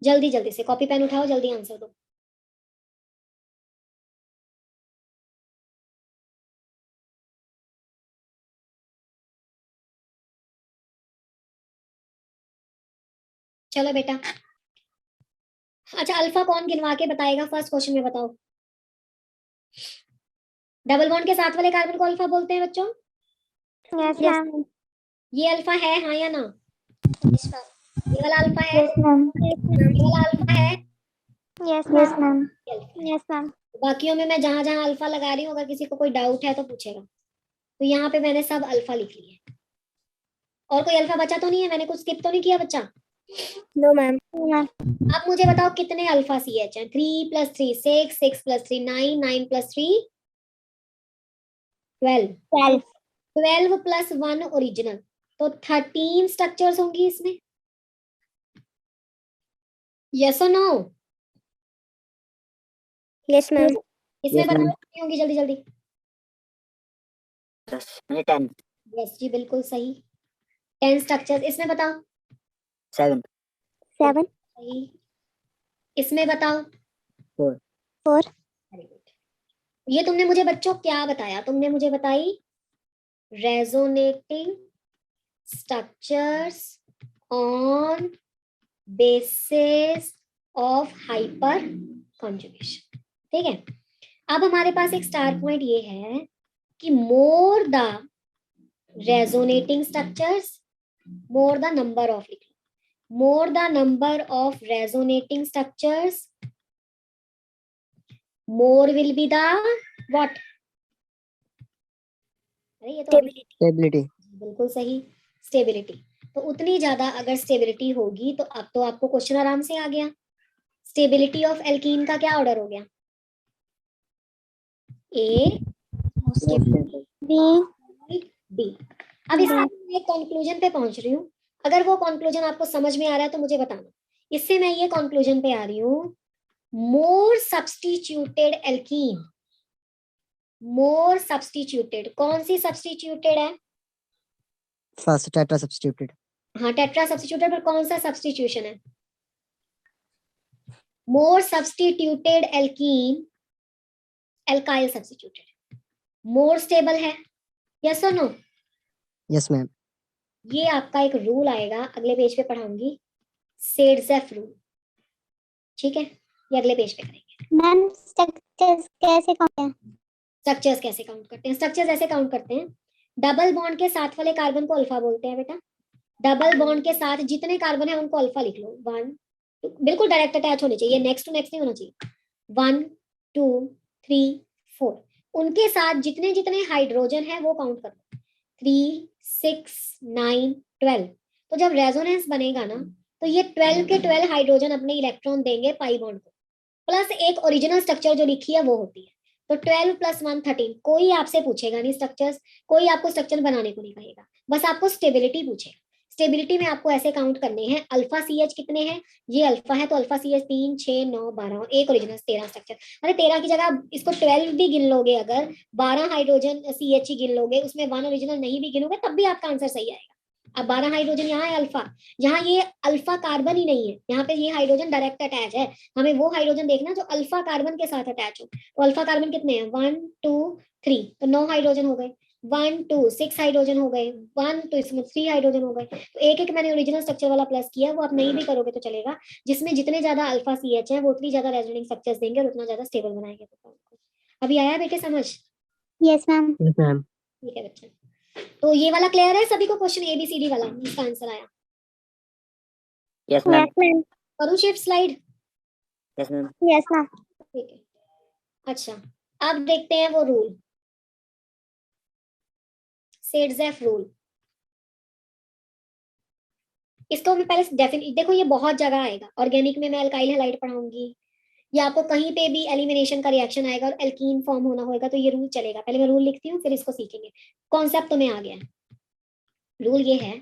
जल्दी जल्दी से कॉपी पेन उठाओ, जल्दी आंसर दो। चलो बेटा, अच्छा अल्फा कौन गिनवा के बताएगा, फर्स्ट क्वेश्चन में बताओ। डबल बॉन्ड के साथ वाले कार्बन को अल्फा बोलते हैं बच्चों। Yes ma'am. ये अल्फा है, हाँ या ना? ये वाला अल्फा है, यस मैम। ये वाला अल्फा है, यस मैम। ये अल्फा है। Yes ma'am. बाकियों में मैं जहां जहां अल्फा लगा रही हूँ, अगर किसी को कोई डाउट है तो पूछेगा। तो यहाँ पे मैंने सब अल्फा लिख लिए। और कोई अल्फा बचा तो नहीं है? मैंने कुछ स्किप तो नहीं किया बच्चा? No ma'am. अब मुझे बताओ कितने अल्फा CH हैं? 3 + 3 6, 6 + 3 9, 9 + 3 12, 12 + 1 ओरिजिनल, तो 13 स्ट्रक्चर्स होंगी इसमें। यस और नो? Yes ma'am. इसमें Yes, बताओ ma'am. कितनी होंगी, जल्दी जल्दी। 10, यस जी बिल्कुल सही, 10 स्ट्रक्चर्स। इसमें बताओ। 7, 7, सही। इसमें बताओ। 4, 4, वेरी गुड। ये तुमने मुझे बच्चों क्या बताया? तुमने मुझे बताई resonating structures on basis of hyper conjugation. ठीक है, अब हमारे पास एक स्टार पॉइंट ये है कि more the resonating structures, more the number of, more the number of resonating structures, more will be the what? अरे ये तो stability. बिल्कुल सही, स्टेबिलिटी। तो उतनी ज्यादा अगर स्टेबिलिटी होगी तो अब तो आपको क्वेश्चन आराम से आ गया। स्टेबिलिटी ऑफ एल्कीन का क्या ऑर्डर हो गया? A, B, B। अब इससे मैं एक कंक्लूजन पे पहुंच रही हूँ। अगर वो कंक्लूजन आपको समझ में आ रहा है तो मुझे बताना। इससे मैं ये कंक्लूजन पे आ रही हूँ, मोर सब्स्टिट्यूटेड एल्कीन, मोर सब्स्टिट्यूटेड, कौन सी सब्स्टिट्यूटेड है? First tetra substituted. हाँ टेट्रा सब्स्टिट्यूटेड, पर कौन सा सब्स्टिट्यूशन है? More substituted alkene alkyl substituted, more stable है। यस और नो? Yes, ma'am. ये आपका एक रूल आएगा, अगले पेज पे पढ़ाऊंगी, सेडजेफ रूल। ठीक है, ये अगले पेज पे करेंगे। मैम स्ट्रक्चर्स कैसे काउंट हैं? स्ट्रक्चर्स कैसे काउंट करते हैं? स्ट्रक्चर्स ऐसे काउंट करते हैं, डबल बॉन्ड के साथ वाले कार्बन को अल्फा बोलते हैं बेटा। डबल बॉन्ड के साथ जितने कार्बन है उनको अल्फा लिख लो। 1, बिल्कुल डायरेक्ट अटैच होने चाहिए, नेक्स्ट टू नेक्स्ट नहीं होना चाहिए। 1 2 3 4, उनके साथ जितने जितने हाइड्रोजन है वो काउंट करो। 3 6 9 12। तो जब रेजोनेंस बनेगा ना, तो ये 12 के 12 हाइड्रोजन अपने इलेक्ट्रॉन देंगे पाई बॉन्ड को, प्लस एक ओरिजिनल स्ट्रक्चर जो लिखी है वो होती है। तो 12 + 1 13। कोई आपसे पूछेगा नहीं स्ट्रक्चर्स, कोई आपको स्ट्रक्चर बनाने को नहीं कहेगा, बस आपको स्टेबिलिटी पूछेगा। स्टेबिलिटी में आपको ऐसे काउंट करने हैं, अल्फा CH कितने हैं? ये अल्फा है तो अल्फा CH 3 6 9 12 और एक ओरिजिनल 13 स्ट्रक्चर। अरे 13 की जगह इसको 12 भी गिन लोगे, अगर 12 हाइड्रोजन CH ही गिन लोगे, उसमें 1 ओरिजिनल नहीं भी गिनोगे तब भी आपका आंसर सही आएगा। अब 12 हाइड्रोजन यहाँ है अल्फा, यहाँ ये अल्फा कार्बन ही नहीं है, यहाँ पे ये हाइड्रोजन डायरेक्ट अटैच है। हमें वो हाइड्रोजन देखना जो अल्फा कार्बन के साथ अटैच हो। तो अल्फा कार्बन कितने हैं? 1 2 3, तो 9 हाइड्रोजन हो गए। 1 2 6 हाइड्रोजन हो गए। 1 2 इसमें 3 हाइड्रोजन हो गए। तो एक एक मैंने ओरिजिनल स्ट्रक्चर वाला प्लस किया, वो आप नहीं भी करोगे तो चलेगा। जिसमें जितने ज्यादा अल्फा CH है वो उतनी ज्यादा रेजोनेटिंग स्ट्रक्चर्स देंगे और उतना ज्यादा स्टेबल बनाएंगे। अभी आया बेटे समझ? Yes ma'am. Yes, ma'am. ठीक है बच्चा, तो ये वाला क्लियर है सभी को? क्वेश्चन ABCD वाला इसका आंसर आया। Yes, ma'am. Yes ma'am. करूँ shift slide? Yes, ma'am. Yes ma'am. ठीक है, अच्छा अब देखते हैं वो रूल, सेडजेफ रूल। इसको मैं पहले डेफिनेट, देखो ये बहुत जगह आएगा, ऑर्गेनिक में मैं अल्काइल हैलाइड पढ़ाऊंगी, या आपको कहीं पे भी एलिमिनेशन का रिएक्शन आएगा और एल्कीन फॉर्म होना होगा, तो ये रूल चलेगा। पहले मैं रूल लिखती हूँ, फिर इसको सीखेंगे। कॉन्सेप्ट तुम्हें आ गया है। रूल ये है,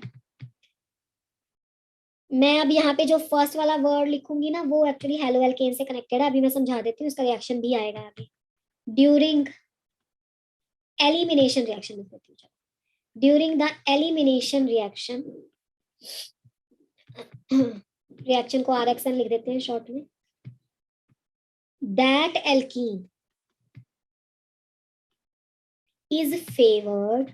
मैं अब यहाँ पे जो फर्स्ट वाला वर्ड लिखूंगी ना, वो एक्चुअली हेलो एल्केन से कनेक्टेड है। अभी मैं समझा देती हूँ, इसका रिएक्शन भी आएगा अभी। ड्यूरिंग एलिमिनेशन रिएक्शन लिख देती हूँ। During the elimination reaction, reaction को RXN लिख देते हैं शॉर्ट में, that alkene is favored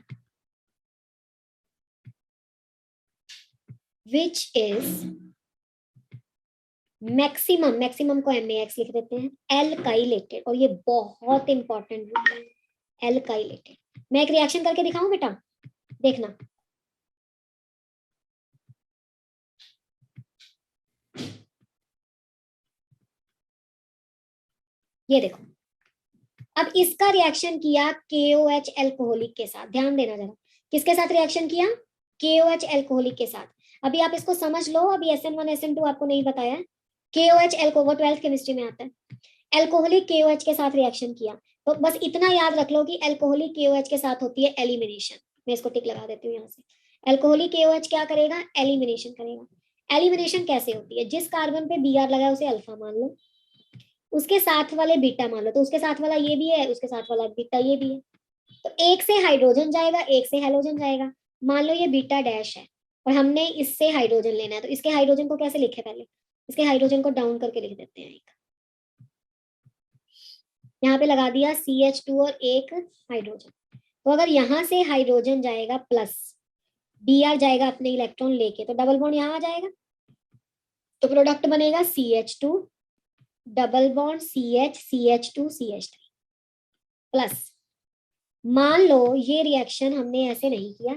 which is maximum को MAX लिख देते हैं, alkylated। और ये बहुत इंपॉर्टेंट रूल है, alkylated। मैं एक रिएक्शन करके दिखाऊं बेटा, देखना। ये देखो, अब इसका रिएक्शन किया KOH एल्कोहलिक के साथ। ध्यान देना जरा, किसके साथ रिएक्शन किया? KOH एल्कोहलिक के साथ। अभी आप इसको समझ लो, अभी SN1 SN2 आपको नहीं बताया। KOH एल्कोहल 12th केमिस्ट्री में आता है। एल्कोहलिक KOH के साथ रिएक्शन किया, तो बस इतना याद रख लो कि एल्कोहलिक KOH के साथ होती है एलिमिनेशन। मैं इसको टिक लगा देती हूँ यहाँ से। एल्कोहलिक KOH क्या करेगा? एलिमिनेशन करेगा। एलिमिनेशन कैसे होती है? जिस कार्बन पे Br लगा है उसे अल्फा मान लो, उसके साथ वाले बीटा मान लो, तो उसके साथ वाला ये भी है, उसके साथ वाला बीटा ये भी है, तो एक से हाइड्रोजन जाएगा, एक से हेलोजन जाएगा। मान लो ये बीटा डैश है और हमने इससे हाइड्रोजन लेना है, तो इसके हाइड्रोजन को कैसे लिखे? पहले इसके हाइड्रोजन को डाउन करके लिख देते हैं। एक यहाँ पे लगा दिया CH2 और एक हाइड्रोजन। तो अगर यहाँ से हाइड्रोजन जाएगा प्लस, Br जाएगा अपने इलेक्ट्रॉन लेके, तो डबल बॉन्ड यहाँ आ जाएगा, तो प्रोडक्ट बनेगा CH2 double bond CH CH2 CH3 plus. मान लो ये रिएक्शन हमने ऐसे नहीं किया,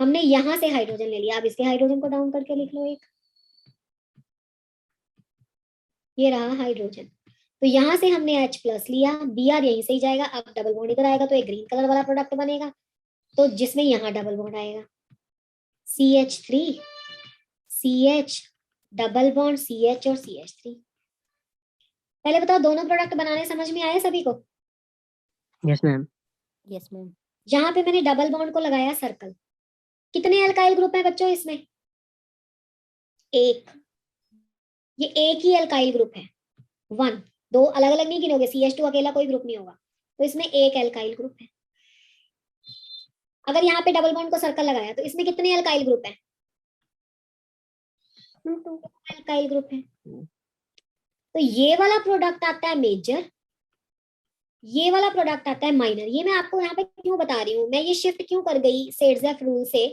हमने यहां से हाइड्रोजन ले लिया। अब इसके हाइड्रोजन को डाउन करके लिख लो एक, ये रहा हाइड्रोजन। तो यहां से हमने H प्लस लिया, Br यहीं से ही जाएगा। अब डबल बॉन्ड इधर आएगा तो एक ग्रीन कलर वाला प्रोडक्ट बनेगा, तो जिसमें यहाँ डबल बॉन्ड आएगा CH3 CH double bond CH और CH3। पहले बताओ, दोनों प्रोडक्ट बनाने समझ में आए सभी को? Yes ma'am. Yes ma'am. जहां पे मैंने डबल बॉन्ड को लगाया सर्कल, कितने अल्काइल ग्रुप है बच्चों इसमें? एक। ये एक ही अल्काइल ग्रुप है, 1। दो अलग अलग नहीं गिनोगे, CH2 अकेला कोई ग्रुप नहीं होगा, तो इसमें एक अल्काइल ग्रुप है। अगर यहाँ पे डबल बॉन्ड को सर्कल लगाया तो इसमें कितने अल्काइल ग्रुप है? 2 अल्काइल ग्रुप है। तो ये वाला प्रोडक्ट आता है मेजर, ये वाला प्रोडक्ट आता है माइनर। ये मैं आपको यहाँ पे क्यों बता रही हूँ, मैं ये शिफ्ट क्यों कर गई सेड्जेफ रूल से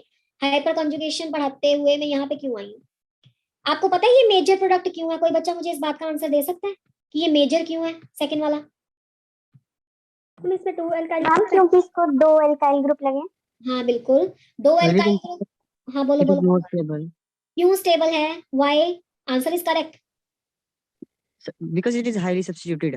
हाइपर कंजुगेशन पढ़ाते हुए मैं यहाँ पे क्यों आई हूँ? आपको पता है ये मेजर प्रोडक्ट क्यों है? कोई बच्चा मुझे इस बात का आंसर दे सकता है कि ये मेजर क्यों है? सेकंड वाला, हम इसमें 2 अल्काइल ग्रुप, क्योंकि इसको 2 अल्काइल ग्रुप लगे। हाँ बिल्कुल, 2 अल्काइल ग्रुप। हाँ बोलो बोलो, क्यों स्टेबल है? Why? Answer is correct, because it is highly substituted.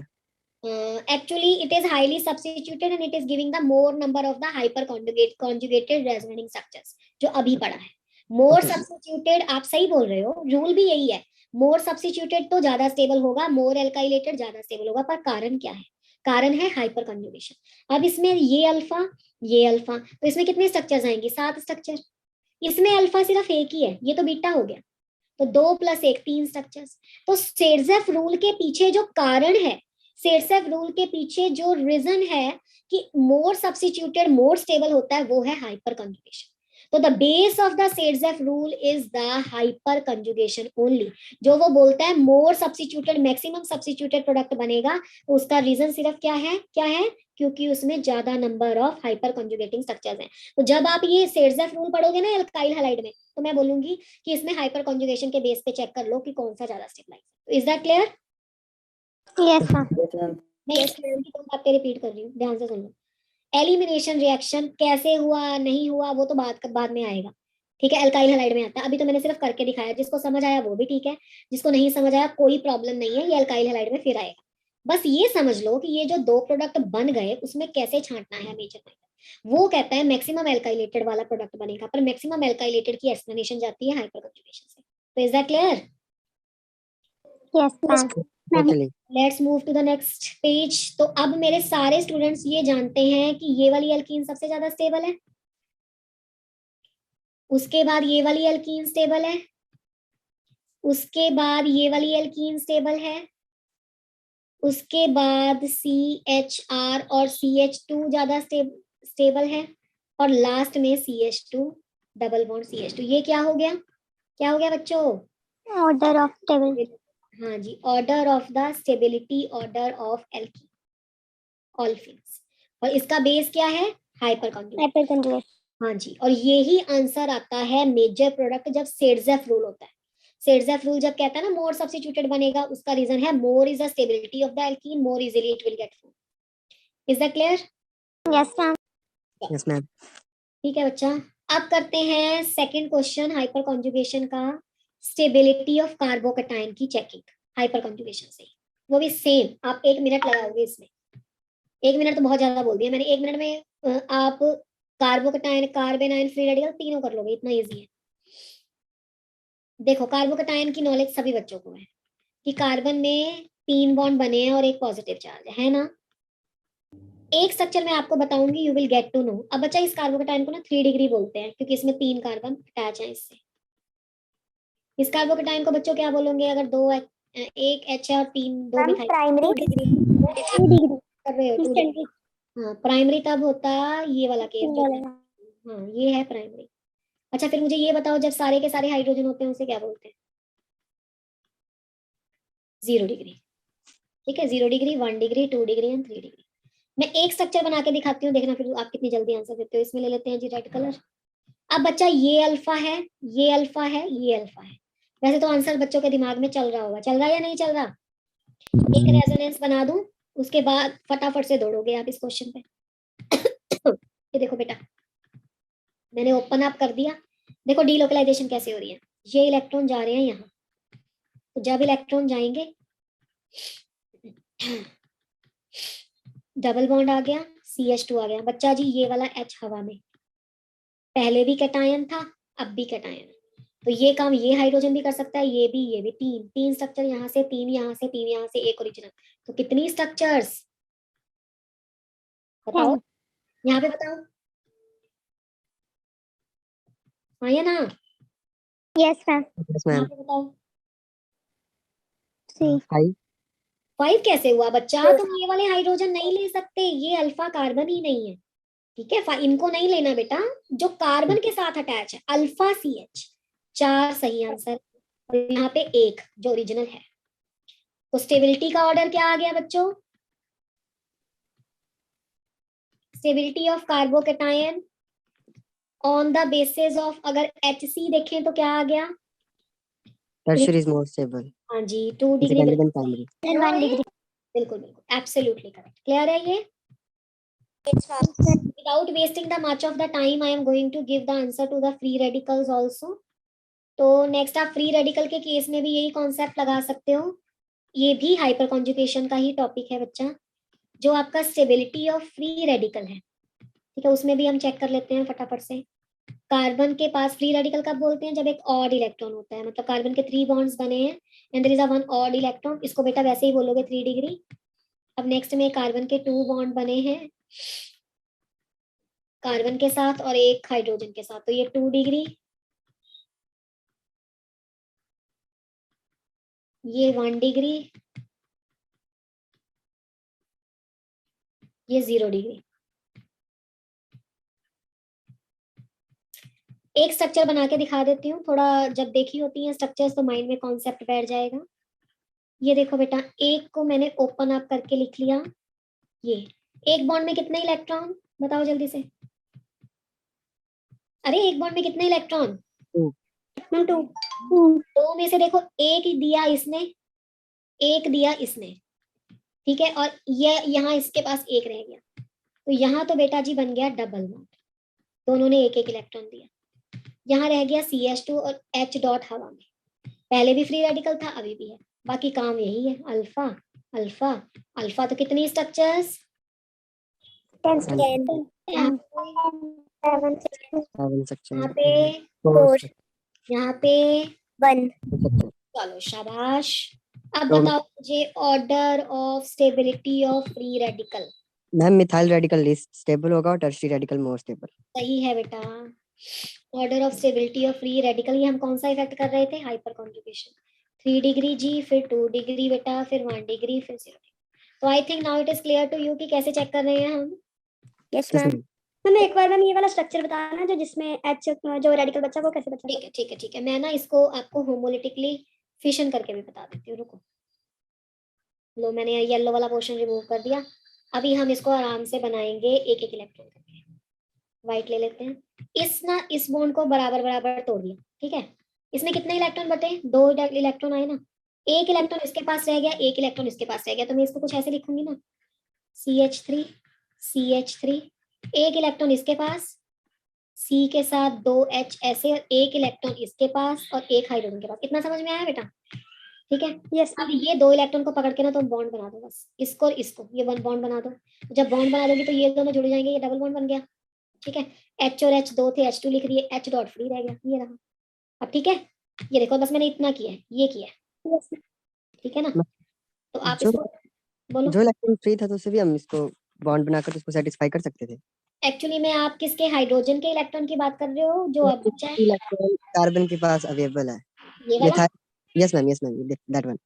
Actually it is highly substituted and it is giving the more number of the hyper conjugated resonating structures जो अभी पढ़ा है। more substituted, आप सही बोल रहे हो, रूल भी यही है। more substituted तो ज्यादा स्टेबल होगा, more alkylated ज्यादा स्टेबल होगा, पर कारण क्या है? कारण है हाइपर कंजुगेशन। अब इसमें ये अल्फा, तो इसमें कितने स्ट्रक्चर्स आएंगे? 7 स्ट्रक्चर। इसमें अल्फा सिर्फ एक ही है, ये तो बीटा हो गया, तो 2 + 1 3 स्ट्रक्चर्स। तो सेड्जेफ रूल के पीछे जो कारण है, सेड्जेफ रूल के पीछे जो रीजन है कि मोर सब्स्टिट्यूटेड मोर स्टेबल होता है, वो है हाइपर कंजुगेशन। तो the base of the Saytzeff rule is the hyperconjugation only. जो वो बोलता है more substituted maximum substituted product बनेगा, उसका रीजन सिर्फ क्या है? क्योंकि उसमें ज्यादा number of hyperconjugating structures हैं। तो जब आप ये सेड्जेफ रूल पढ़ोगे ना एल्काइल हैलाइड में, तो मैं बोलूंगी कि इसमें हाइपर कंजुगेशन के बेस पे चेक कर लो कि कौन सा ज्यादा स्टेबलाइज है। Is that clear? Yes ma'am. मैं इस बात रिपीट कर रही हूँ, ध्यान से सुन लो। एलिमिनेशन रिएक्शन कैसे हुआ नहीं हुआ वो तो बाद में आएगा, ठीक है? अल्काइल हैलाइड में आता है। अभी तो मैंने सिर्फ करके दिखाया, जिसको समझ आया वो भी ठीक है, जिसको नहीं समझ आया कोई प्रॉब्लम नहीं है, ये अल्काइल हैलाइड में फिर आएगा। बस ये समझ लो कि ये जो 2 प्रोडक्ट बन गए उसमें कैसे छांटना है मेजर माइनर। वो कहता है मैक्सिमम एल्काइलेटेड वाला प्रोडक्ट बनेगा, पर मैक्सिमम एल्काइलेटेड की एक्सप्लेनेशन जाती है हाइपर कंजुगेशन से। तो is that clear? Yes, ma'am. Totally. Let's move to the next page. तो अब मेरे सारे स्टूडेंट्स ये जानते हैं कि ये वाली एल्कीन सबसे ज्यादा स्टेबल है, उसके बाद ये वाली एल्कीन स्टेबल है, उसके बाद ये वाली एल्कीन स्टेबल है, उसके बाद CHR और CH2 ज्यादा स्टेबल है, और लास्ट में CH2 डबल बॉन्ड CH2। ये क्या हो गया, क्या हो गया बच्चों? Order of stability. हाँ जी, order of the stability order of alkene olefins. और इसका बेस क्या है? Hyperconjugate. Hyperconjugate. हाँ जी, और यही आंसर आता है मेजर प्रोडक्ट जब सेडजेफ रूल होता है। सेडजेफ रूल जब कहता है ना मोर सब्स्टिट्यूटेड बनेगा, उसका रीजन है more is the stability of the alkene, more easily it will get form. Is that clear? Yes, ma'am. Yes, ma'am. ठीक है बच्चा। अब करते हैं सेकंड क्वेश्चन हाइपर कॉन्जुगेशन का, स्टेबिलिटी ऑफ कार्बोकैटायन की चेकिंग हाइपर कॉन्जुगेशन से। वो भी सेम, आप 1 मिनट लगाओगे इसमें। 1 मिनट तो बहुत ज्यादा बोल दिया मैंने, 1 मिनट में आप कार्बोकैटायन, कार्बेनाइन, फ्री रेडिकल तीनों कर लोगे, इतना इजी है। देखो कार्बोकैटायन की नॉलेज सभी बच्चों को है कि कार्बन में 3 बॉन्ड बने हैं और एक पॉजिटिव चार्ज है ना। एक स्ट्रक्चर मैं आपको बताऊंगी, you will get to know. अब बच्चा इस कार्बोकैटायन को ना 3 डिग्री बोलते हैं क्योंकि इसमें 3 कार्बन अटैच हैं इससे। इस कार्बोकैटायन को बच्चों क्या बोलोगे अगर 1 H है और 2 मिथाइल? Primary. 2 degree. कर रहे हो 2 डिग्री। हाँ, प्राइमरी तब होता ये वाला केस जो है। हाँ ये है प्राइमरी। अच्छा फिर मुझे ये बताओ, जब सारे के सारे हाइड्रोजन होते हैं उसे क्या बोलते हैं? 0 डिग्री। ठीक है, 0 degree, 1 degree, 2 degree and 3 degree. मैं एक स्ट्रक्चर बना के दिखाती हूँ, देखना फिर आप कितनी जल्दी आंसर देते हो। इसमें ले लेते हैं जी रेड कलर। अब बच्चा ये अल्फा है, ये अल्फा है, ये अल्फा है। वैसे तो आंसर बच्चों के दिमाग में चल रहा होगा, चल रहा है या नहीं चल रहा? एक रेजोनेंस बना दूं, उसके बाद फटाफट से दौड़ोगे आप इस क्वेश्चन पे। ये देखो बेटा, मैंने ओपन अप कर दिया। देखो डीलोकलाइजेशन कैसे हो रही है। ये इलेक्ट्रॉन जा रहे हैं यहाँ, तो जब इलेक्ट्रॉन जाएंगे डबल बॉन्ड आ गया, CH2 आ गया। बच्चा जी ये वाला H हवा में, पहले भी कैटायन था अब भी कैटायन है, तो ये काम ये हाइड्रोजन भी कर सकता है, ये भी। तीन स्ट्रक्चर, यहाँ से 3, यहाँ से 3, यहाँ से 1 ओरिजिनल। तो कितनी स्ट्रक्चर्स बताओ, यहाँ पे बताओ, हाँ या ना? Yes, ma'am. Yes, यहाँ ma'am. पे बताओ। 3. 5 कैसे हुआ बच्चा? तुम ये वाले हाइड्रोजन नहीं ले सकते, ये अल्फा कार्बन ही नहीं है। ठीक है, इनको नहीं लेना बेटा, जो कार्बन के साथ अटैच है, अल्फा CH। 4 सही आंसर, और यहाँ पे 1 जो ओरिजिनल है। तो स्टेबिलिटी का ऑर्डर क्या आ गया बच्चों? Stability of carbocation on the basis of, अगर HC देखें तो क्या आ गया? Tertiary is more stable. हाँ जी, 2 degree. Physically than primary. And 1 degree. बिल्कुल बिल्कुल, एब्सोल्युटली करेक्ट। क्लियर है ये? Without wasting the much of the time, I am going to give the answer to the free radicals also. तो next आप free radical के case में भी यही कॉन्सेप्ट लगा सकते हो। ये भी हाइपर कॉन्जुगेशन का ही टॉपिक है बच्चा, जो आपका स्टेबिलिटी ऑफ फ्री रेडिकल है। ठीक है, उसमें भी हम चेक कर लेते हैं फटाफट से। कार्बन के पास फ्री रेडिकल कब बोलते हैं? जब एक ऑड इलेक्ट्रॉन होता है, मतलब कार्बन के 3 बॉन्ड्स बने हैं and there is a 1 odd electron. इसको बेटा वैसे ही बोलोगे 3 डिग्री। अब नेक्स्ट में कार्बन के 2 बॉन्ड बने हैं कार्बन के साथ और एक हाइड्रोजन के साथ, तो ये 2 डिग्री, ये 1 डिग्री, ये 0 डिग्री। एक स्ट्रक्चर बना के दिखा देती हूँ, थोड़ा जब देखी होती है स्ट्रक्चर्स तो माइंड में कॉन्सेप्ट बैठ जाएगा। ये देखो बेटा, एक को मैंने ओपन अप करके लिख लिया। ये एक बॉन्ड में कितने इलेक्ट्रॉन बताओ जल्दी से? अरे एक बॉन्ड में कितने इलेक्ट्रॉन? 2. 2 में से देखो एक दिया इसने, एक दिया इसने। ठीक है, और ये यहाँ इसके पास एक रह गया, तो यहाँ तो बेटा जी बन गया डबल बॉन्ड, दोनों ने एक एक इलेक्ट्रॉन दिया। यहाँ रह गया CH2 और H डॉट हवा में, पहले भी फ्री रेडिकल था अभी भी है, बाकी काम यही है, अल्फा अल्फा अल्फा। तो कितनी स्ट्रक्चर्स? 10. यहाँ 7. Seven section. पे 4. यहाँ पे 1. चलो शाबाश। अब तो बताओ मुझे order of stability of free radical. Ma'am methyl radical least stable होगा और टर्शियरी रेडिकल मोर स्टेबल। सही है बेटा। Order of stability of free radical, ये हम कौन सा इफेक्ट कर रहे थे? Hyper conjugation. 3 डिग्री जी, फिर 2 डिग्री बेटा, फिर 1 डिग्री, फिर 0 डिग्री। तो I think now it is clear to you कि कैसे चेक कर रहे हैं हम। Yes Yes, ma'am. ma'am. Ma'am एक बार मैम ये वाला स्ट्रक्चर बताना जो जिसमें एच जो रेडिकल बचा वो कैसे बचा? ठीक है ठीक है ठीक है, मैं ना इसको आपको होमोलिटिकली फिशन करके भी बता देती हूँ, रुको। लो मैंने येलो वाला पोर्शन रिमूव कर दिया। अभी हम इसको आराम से बनाएंगे एक एक इलेक्ट्रॉन करके। व्हाइट ले लेते हैं। इस बॉन्ड को बराबर बराबर तोड़ दिया, ठीक है। इसमें कितने इलेक्ट्रॉन बटे? 2 इलेक्ट्रॉन आए ना। एक इलेक्ट्रॉन इसके पास रह गया, एक इलेक्ट्रॉन इसके पास रह गया, तो मैं इसको कुछ ऐसे लिखूंगी ना, CH3 CH3। एक इलेक्ट्रॉन इसके पास, C के साथ 2H ऐसे, और एक इलेक्ट्रॉन इसके पास और एक हाइड्रोजन के पास। इतना समझ में आया बेटा? ठीक है। यस अब ये 2 इलेक्ट्रॉन को पकड़ के ना तुम बॉन्ड बना दो, बस इसको और इसको, ये बॉन्ड बना दो। जब बॉन्ड बना दोगी तो ये दोनों जुड़ जाएंगे, ये डबल बॉन्ड बन गया। ठीक है। H और H दो थे, H2 लिख रही है, H डॉट फ्री रह गया, ये रहा। अब ठीक है, ये देखो बस मैंने इतना किया है, ये किया है, यस ठीक है ना। तो आप जो इसको बोलो। जो इलेक्ट्रॉन फ्री था तो उसे भी हम इसको बॉन्ड बनाकर उसको सेटिस्फाई कर सकते थे। एक्चुअली में आप किसके, हाइड्रोजन के इलेक्ट्रॉन की बात कर रहे हो जो अब बचा है? इलेक्ट्रॉन कार्बन के पास अवेलेबल है। ये वाला, methyl, yes ma'am, that one.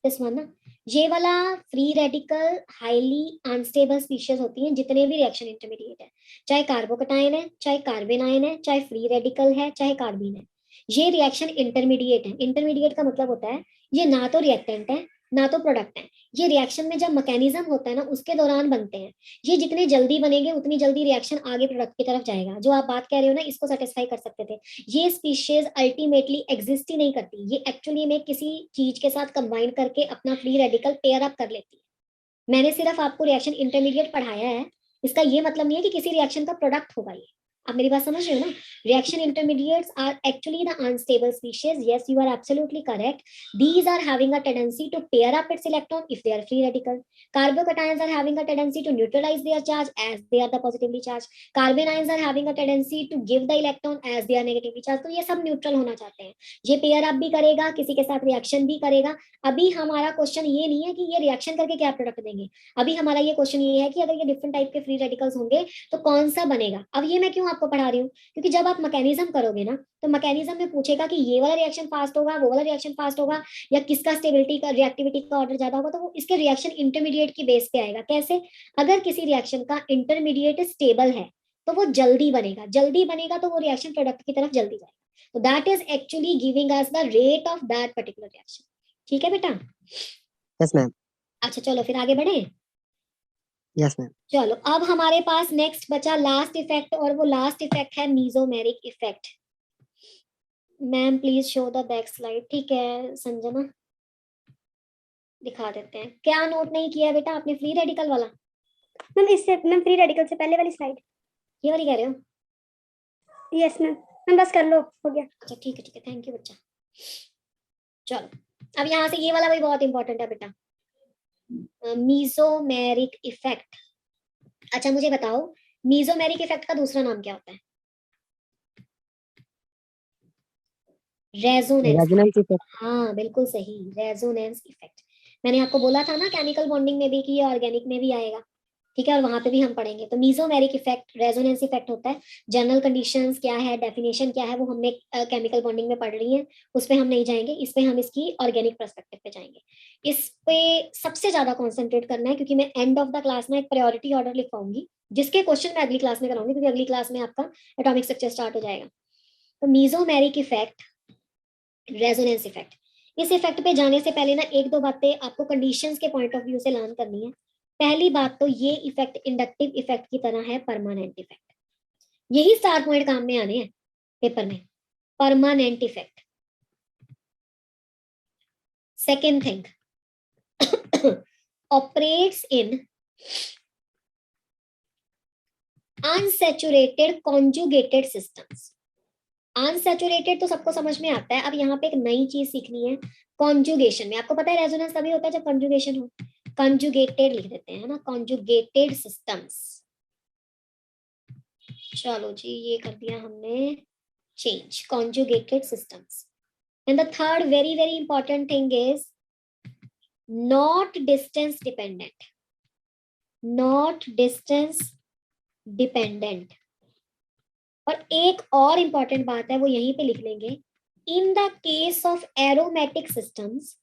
This one ना। ये वाला free radical highly unstable species होती हैं, जितने भी रिएक्शन इंटरमीडिएट है, चाहे कार्बोकटायन है, चाहे कार्बन आयन है, चाहे फ्री रेडिकल है, चाहे कार्बीन है, ये रिएक्शन इंटरमीडिएट है। इंटरमीडिएट का मतलब होता है ये ना तो रिएक्टेंट है ना तो प्रोडक्ट है। ये रिएक्शन में जब मैकेनिज्म होता है ना उसके दौरान बनते हैं। ये जितने जल्दी बनेंगे उतनी जल्दी रिएक्शन आगे प्रोडक्ट की तरफ जाएगा। जो आप बात कह रहे हो ना, इसको सेटिस्फाई कर सकते थे। ये स्पीशीज अल्टीमेटली एग्जिस्ट ही नहीं करती, ये एक्चुअली में किसी चीज के साथ कंबाइन करके अपना फ्री रेडिकल पेयर अप कर लेती है। मैंने सिर्फ आपको रिएक्शन इंटरमीडिएट पढ़ाया है, इसका ये मतलब नहीं है कि किसी रिएक्शन का प्रोडक्ट होगा ये। आप मेरी बात समझ रहे हो ना? Reaction intermediates are actually the unstable species. Yes, you are absolutely correct. These are having a tendency to pair up its electron if they are free radical. Carbocations are having a tendency to neutralize their charge as they are the positively charged. Carbon ions are having a tendency to give the electron as they are negatively charged. तो ये सब neutral होना चाहते हैं। ये pair up भी करेगा, किसी के साथ रिएक्शन भी करेगा। अभी हमारा क्वेश्चन ये नहीं है कि ये रिएक्शन करके क्या प्रोडक्ट देंगे। अभी हमारा ये क्वेश्चन ये है कि अगर ये डिफरेंट टाइप के फ्री रेडिकल्स होंगे तो कौन सा बनेगा। अब ये मैं क्यों आपको पढ़ा रही हूँ, क्योंकि जब आप मैकेनिज्म करोगे ना तो मैकेनिज्म में पूछेगा कि ये वाला रिएक्शन फास्ट होगा, वो वाला रिएक्शन फास्ट होगा, या किसका स्टेबिलिटी का, रिएक्टिविटी का ऑर्डर ज्यादा होगा, तो वो इसके रिएक्शन इंटरमीडिएट की बेस पे आएगा। कैसे? अगर किसी रिएक्शन का इंटरमीडिएट स्टेबल है तो वो जल्दी बनेगा, जल्दी बनेगा तो वो रिएक्शन प्रोडक्ट की तरफ जल्दी जाएगा। तो that is actually giving us the rate of that particular reaction. ठीक है बेटा? Yes ma'am. अच्छा चलो फिर आगे बढ़े। Yes ma'am. चलो अब हमारे पास नेक्स्ट बचा लास्ट इफेक्ट, और वो लास्ट इफेक्ट है mesomeric effect. Ma'am please show the back slide. ठीक है संजना, दिखा देते हैं। क्या नोट नहीं किया बेटा आपने फ्री रेडिकल वाला? मैम इससे मैम फ्री रेडिकल से पहले वाली स्लाइड। ये वाली कह रहे हो? Yes ma'am. मैम बस कर लो, हो गया। अच्छा ठीक है थैंक यू बच्चा। चलो अब यहाँ से ये वाला भी बहुत इंपॉर्टेंट है बेटा, मीजोमेरिक इफेक्ट। अच्छा मुझे बताओ मीजोमेरिक इफेक्ट का दूसरा नाम क्या होता है? रेजोनेंस। Resonance effect. हाँ बिल्कुल सही, रेजोनेंस इफेक्ट। मैंने आपको बोला था ना केमिकल बॉन्डिंग में भी कि ये ऑर्गेनिक में भी आएगा। ठीक है, और वहां पे भी हम पढ़ेंगे। तो मीजोमेरिक इफेक्ट, रेजोनेंस इफेक्ट होता है। जनरल कंडीशंस क्या है, डेफिनेशन क्या है, वो हमने केमिकल बॉन्डिंग में पढ़ रही है, उस पे हम नहीं जाएंगे। इस पे हम इसकी ऑर्गेनिक पर्सपेक्टिव पे जाएंगे। इस पे सबसे ज्यादा कॉन्सेंट्रेट करना है, क्योंकि मैं एंड ऑफ द क्लास में एक प्रायोरिटी ऑर्डर लिखवाऊंगी, जिसके क्वेश्चन मैं अगली क्लास में कराऊंगी, क्योंकि अगली क्लास में आपका एटॉमिक स्ट्रक्चर स्टार्ट हो जाएगा। तो मीजोमेरिक इफेक्ट, रेजोनेंस इफेक्ट, इस इफेक्ट पे जाने से पहले ना एक दो बातें आपको कंडीशंस के पॉइंट ऑफ व्यू से लर्न करनी है। पहली बात तो ये इफेक्ट इंडक्टिव इफेक्ट की तरह है, परमानेंट इफेक्ट। यही 4 पॉइंट काम में आने हैं पेपर में, permanent effect. Second thing, operates in unsaturated conjugated systems. Unsaturated तो सबको समझ में आता है। अब यहाँ पे एक नई चीज सीखनी है, कॉन्जुगेशन में। आपको पता है रेजोनेंस तभी होता है जब कॉन्जुगेशन हो। कॉन्जुगेटेड लिख देते हैं, है ना, कॉन्जुगेटेड सिस्टम्स। चलो जी, ये कर दिया हमने change, conjugated systems. And the third very, very important thing is not distance dependent. Not distance dependent. और एक और important बात है, वो यहीं पे लिख लेंगे. In the case of aromatic systems,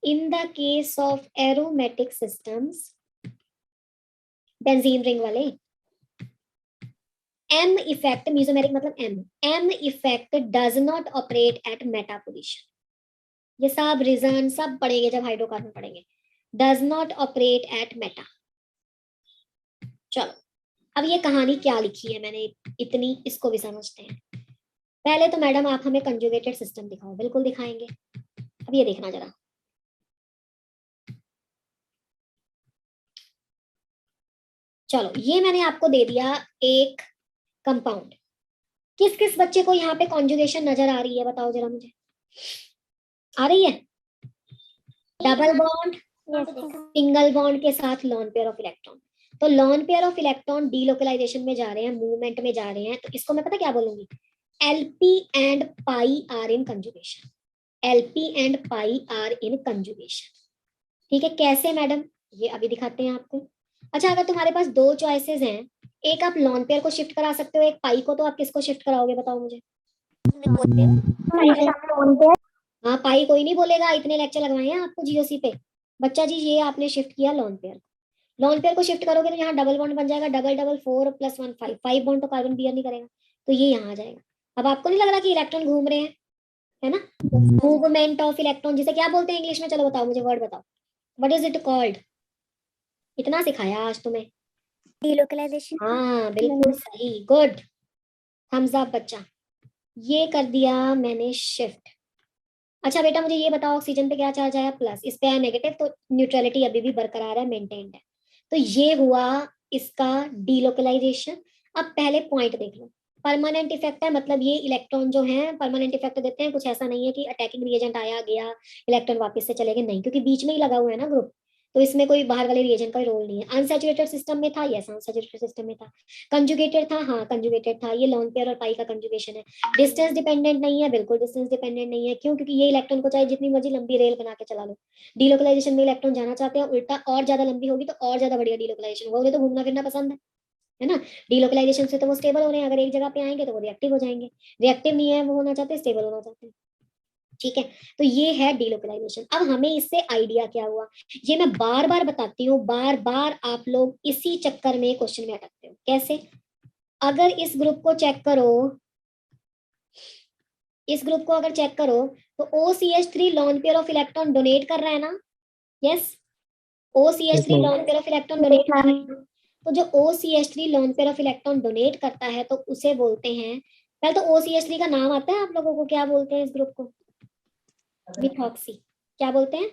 in the case of aromatic systems, benzene ring वाले, M effect, mesomeric मतलब M effect does not operate at meta position. ये सब रीजन सब पढ़ेंगे जब हाइड्रोकार्बन पढ़ेंगे. Does not operate at meta. चलो अब ये कहानी क्या लिखी है मैंने इतनी, इसको भी समझते हैं. पहले तो मैडम आप हमें कंजुगेटेड सिस्टम दिखाओ. बिल्कुल दिखाएंगे. अब ये देखना जरा. चलो ये मैंने आपको दे दिया एक कंपाउंड. किस किस बच्चे को यहाँ पे कॉन्जुगेशन नजर आ रही है, बताओ जरा मुझे. आ रही है? डबल बॉन्ड सिंगल बॉन्ड के साथ लॉन पेयर ऑफ इलेक्ट्रॉन. तो lone pair of electron delocalization में जा रहे हैं, मूवमेंट में जा रहे हैं, तो इसको मैं पता क्या बोलूंगी, LP and pi are in conjugation. LP and pi are in conjugation. ठीक है, कैसे मैडम? ये अभी दिखाते हैं आपको. अच्छा, अगर तुम्हारे पास दो चॉइसेस हैं, एक आप लॉन पेयर को शिफ्ट करा सकते हो, एक पाई को, तो आप किसको शिफ्ट कराओगे बताओ मुझे. हाँ, पाई कोई नहीं बोलेगा. इतने लेक्चर लगवाए हैं आपको जीओसी पे. बच्चा जी ये आपने शिफ्ट किया लॉन पेयर. लॉन पेयर को शिफ्ट करोगे तो यहाँ डबल बॉन्ड बन जाएगा. Double double 4 + 1 5. 5 बॉन्ड तो कार्बन बियर नहीं करेगा, तो ये यहाँ आ जाएगा. अब आपको नहीं लग रहा कि इलेक्ट्रॉन घूम रहे हैं, है ना? मूवमेंट ऑफ इलेक्ट्रॉन जिसे क्या बोलते हैं इंग्लिश में? चलो बताओ मुझे, वर्ड बताओ. What is it called? इतना सिखाया आज तुम्हें. डीलोकलाइजेशन. हाँ बिल्कुल सही, गुड, थम्स अप बच्चा. ये कर दिया मैंने शिफ्ट. अच्छा बेटा मुझे ये बताओ, ऑक्सीजन पे क्या चार्ज आया? प्लस. इस पे आया नेगेटिव, तो न्यूट्रलिटी अभी भी बरकरार है, मेंटेन्ड है. तो ये हुआ इसका डीलोकलाइजेशन. अब पहले पॉइंट देख लो. परमानेंट इफेक्ट है, मतलब ये इलेक्ट्रॉन जो है परमानेंट इफेक्ट देते हैं. कुछ ऐसा नहीं है कि अटैकिंग रिएजेंट आया गया इलेक्ट्रॉन वापस से चले गए, नहीं, क्योंकि बीच में ही लगा हुआ है ना ग्रुप, तो इसमें कोई बाहर वाले रिएजेंट का रोल नहीं है. अनसैचुरेटेड सिस्टम में था, यस अनसैचुरेटेड सिस्टम में था. कंजुगेटेड था, हाँ कंजुगेटेड था. ये लॉन पेयर और पाई का कंजुगेशन है. डिस्टेंस डिपेंडेंट नहीं है, बिल्कुल डिस्टेंस डिपेंडेंट नहीं है. क्यों? क्योंकि ये इलेक्ट्रॉन को चाहे जितनी मर्जी लंबी रेल बना के चला लो, डीलोकलाइजेशन में इलेक्ट्रॉन जाना चाहते हैं, उल्टा और ज्यादा लंबी होगी तो और ज्यादा बढ़िया डीलोकलाइजेशन होगा. उन्हें तो घूमना फिरना पसंद है ना. डीलोकलाइजेशन से तो वो स्टेबल हो रहे हैं. अगर एक जगह पे आएंगे तो वो रिएक्टिव हो जाएंगे. रिएक्टिव नहीं है वो होना चाहते, स्टेबल होना चाहते हैं. ठीक है, तो ये है डीलोकलाइजेशन. अब हमें इससे आइडिया क्या हुआ, ये मैं बार बार बताती हूँ, बार बार आप लोग इसी चक्कर में क्वेश्चन में अटकते हो. कैसे? अगर इस ग्रुप को चेक करो, इस ग्रुप को अगर चेक करो तो OCH3 lawn pair of electron donate कर रहा है ना. Yes, OCH3 lawn pair of electron donate कर रहा है. तो जो OCH3 lawn pair of electron donate करता है तो उसे बोलते हैं, पहले तो OCH3 का नाम आता है आप लोगों को, क्या बोलते हैं इस ग्रुप को? मिथॉक्सी. क्या बोलते हैं?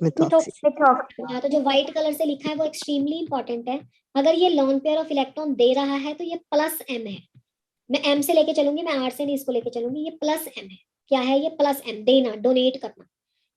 मिथॉक्सी. हाँ, तो जो व्हाइट कलर से लिखा है वो एक्सट्रीमली इंपॉर्टेंट है. अगर ये लॉन पेयर ऑफ इलेक्ट्रॉन दे रहा है तो ये +M है. मैं M से लेके चलूंगी, मैं R से नहीं इसको लेके चलूंगी. ये +M है. क्या है ये? +M, देना, डोनेट करना.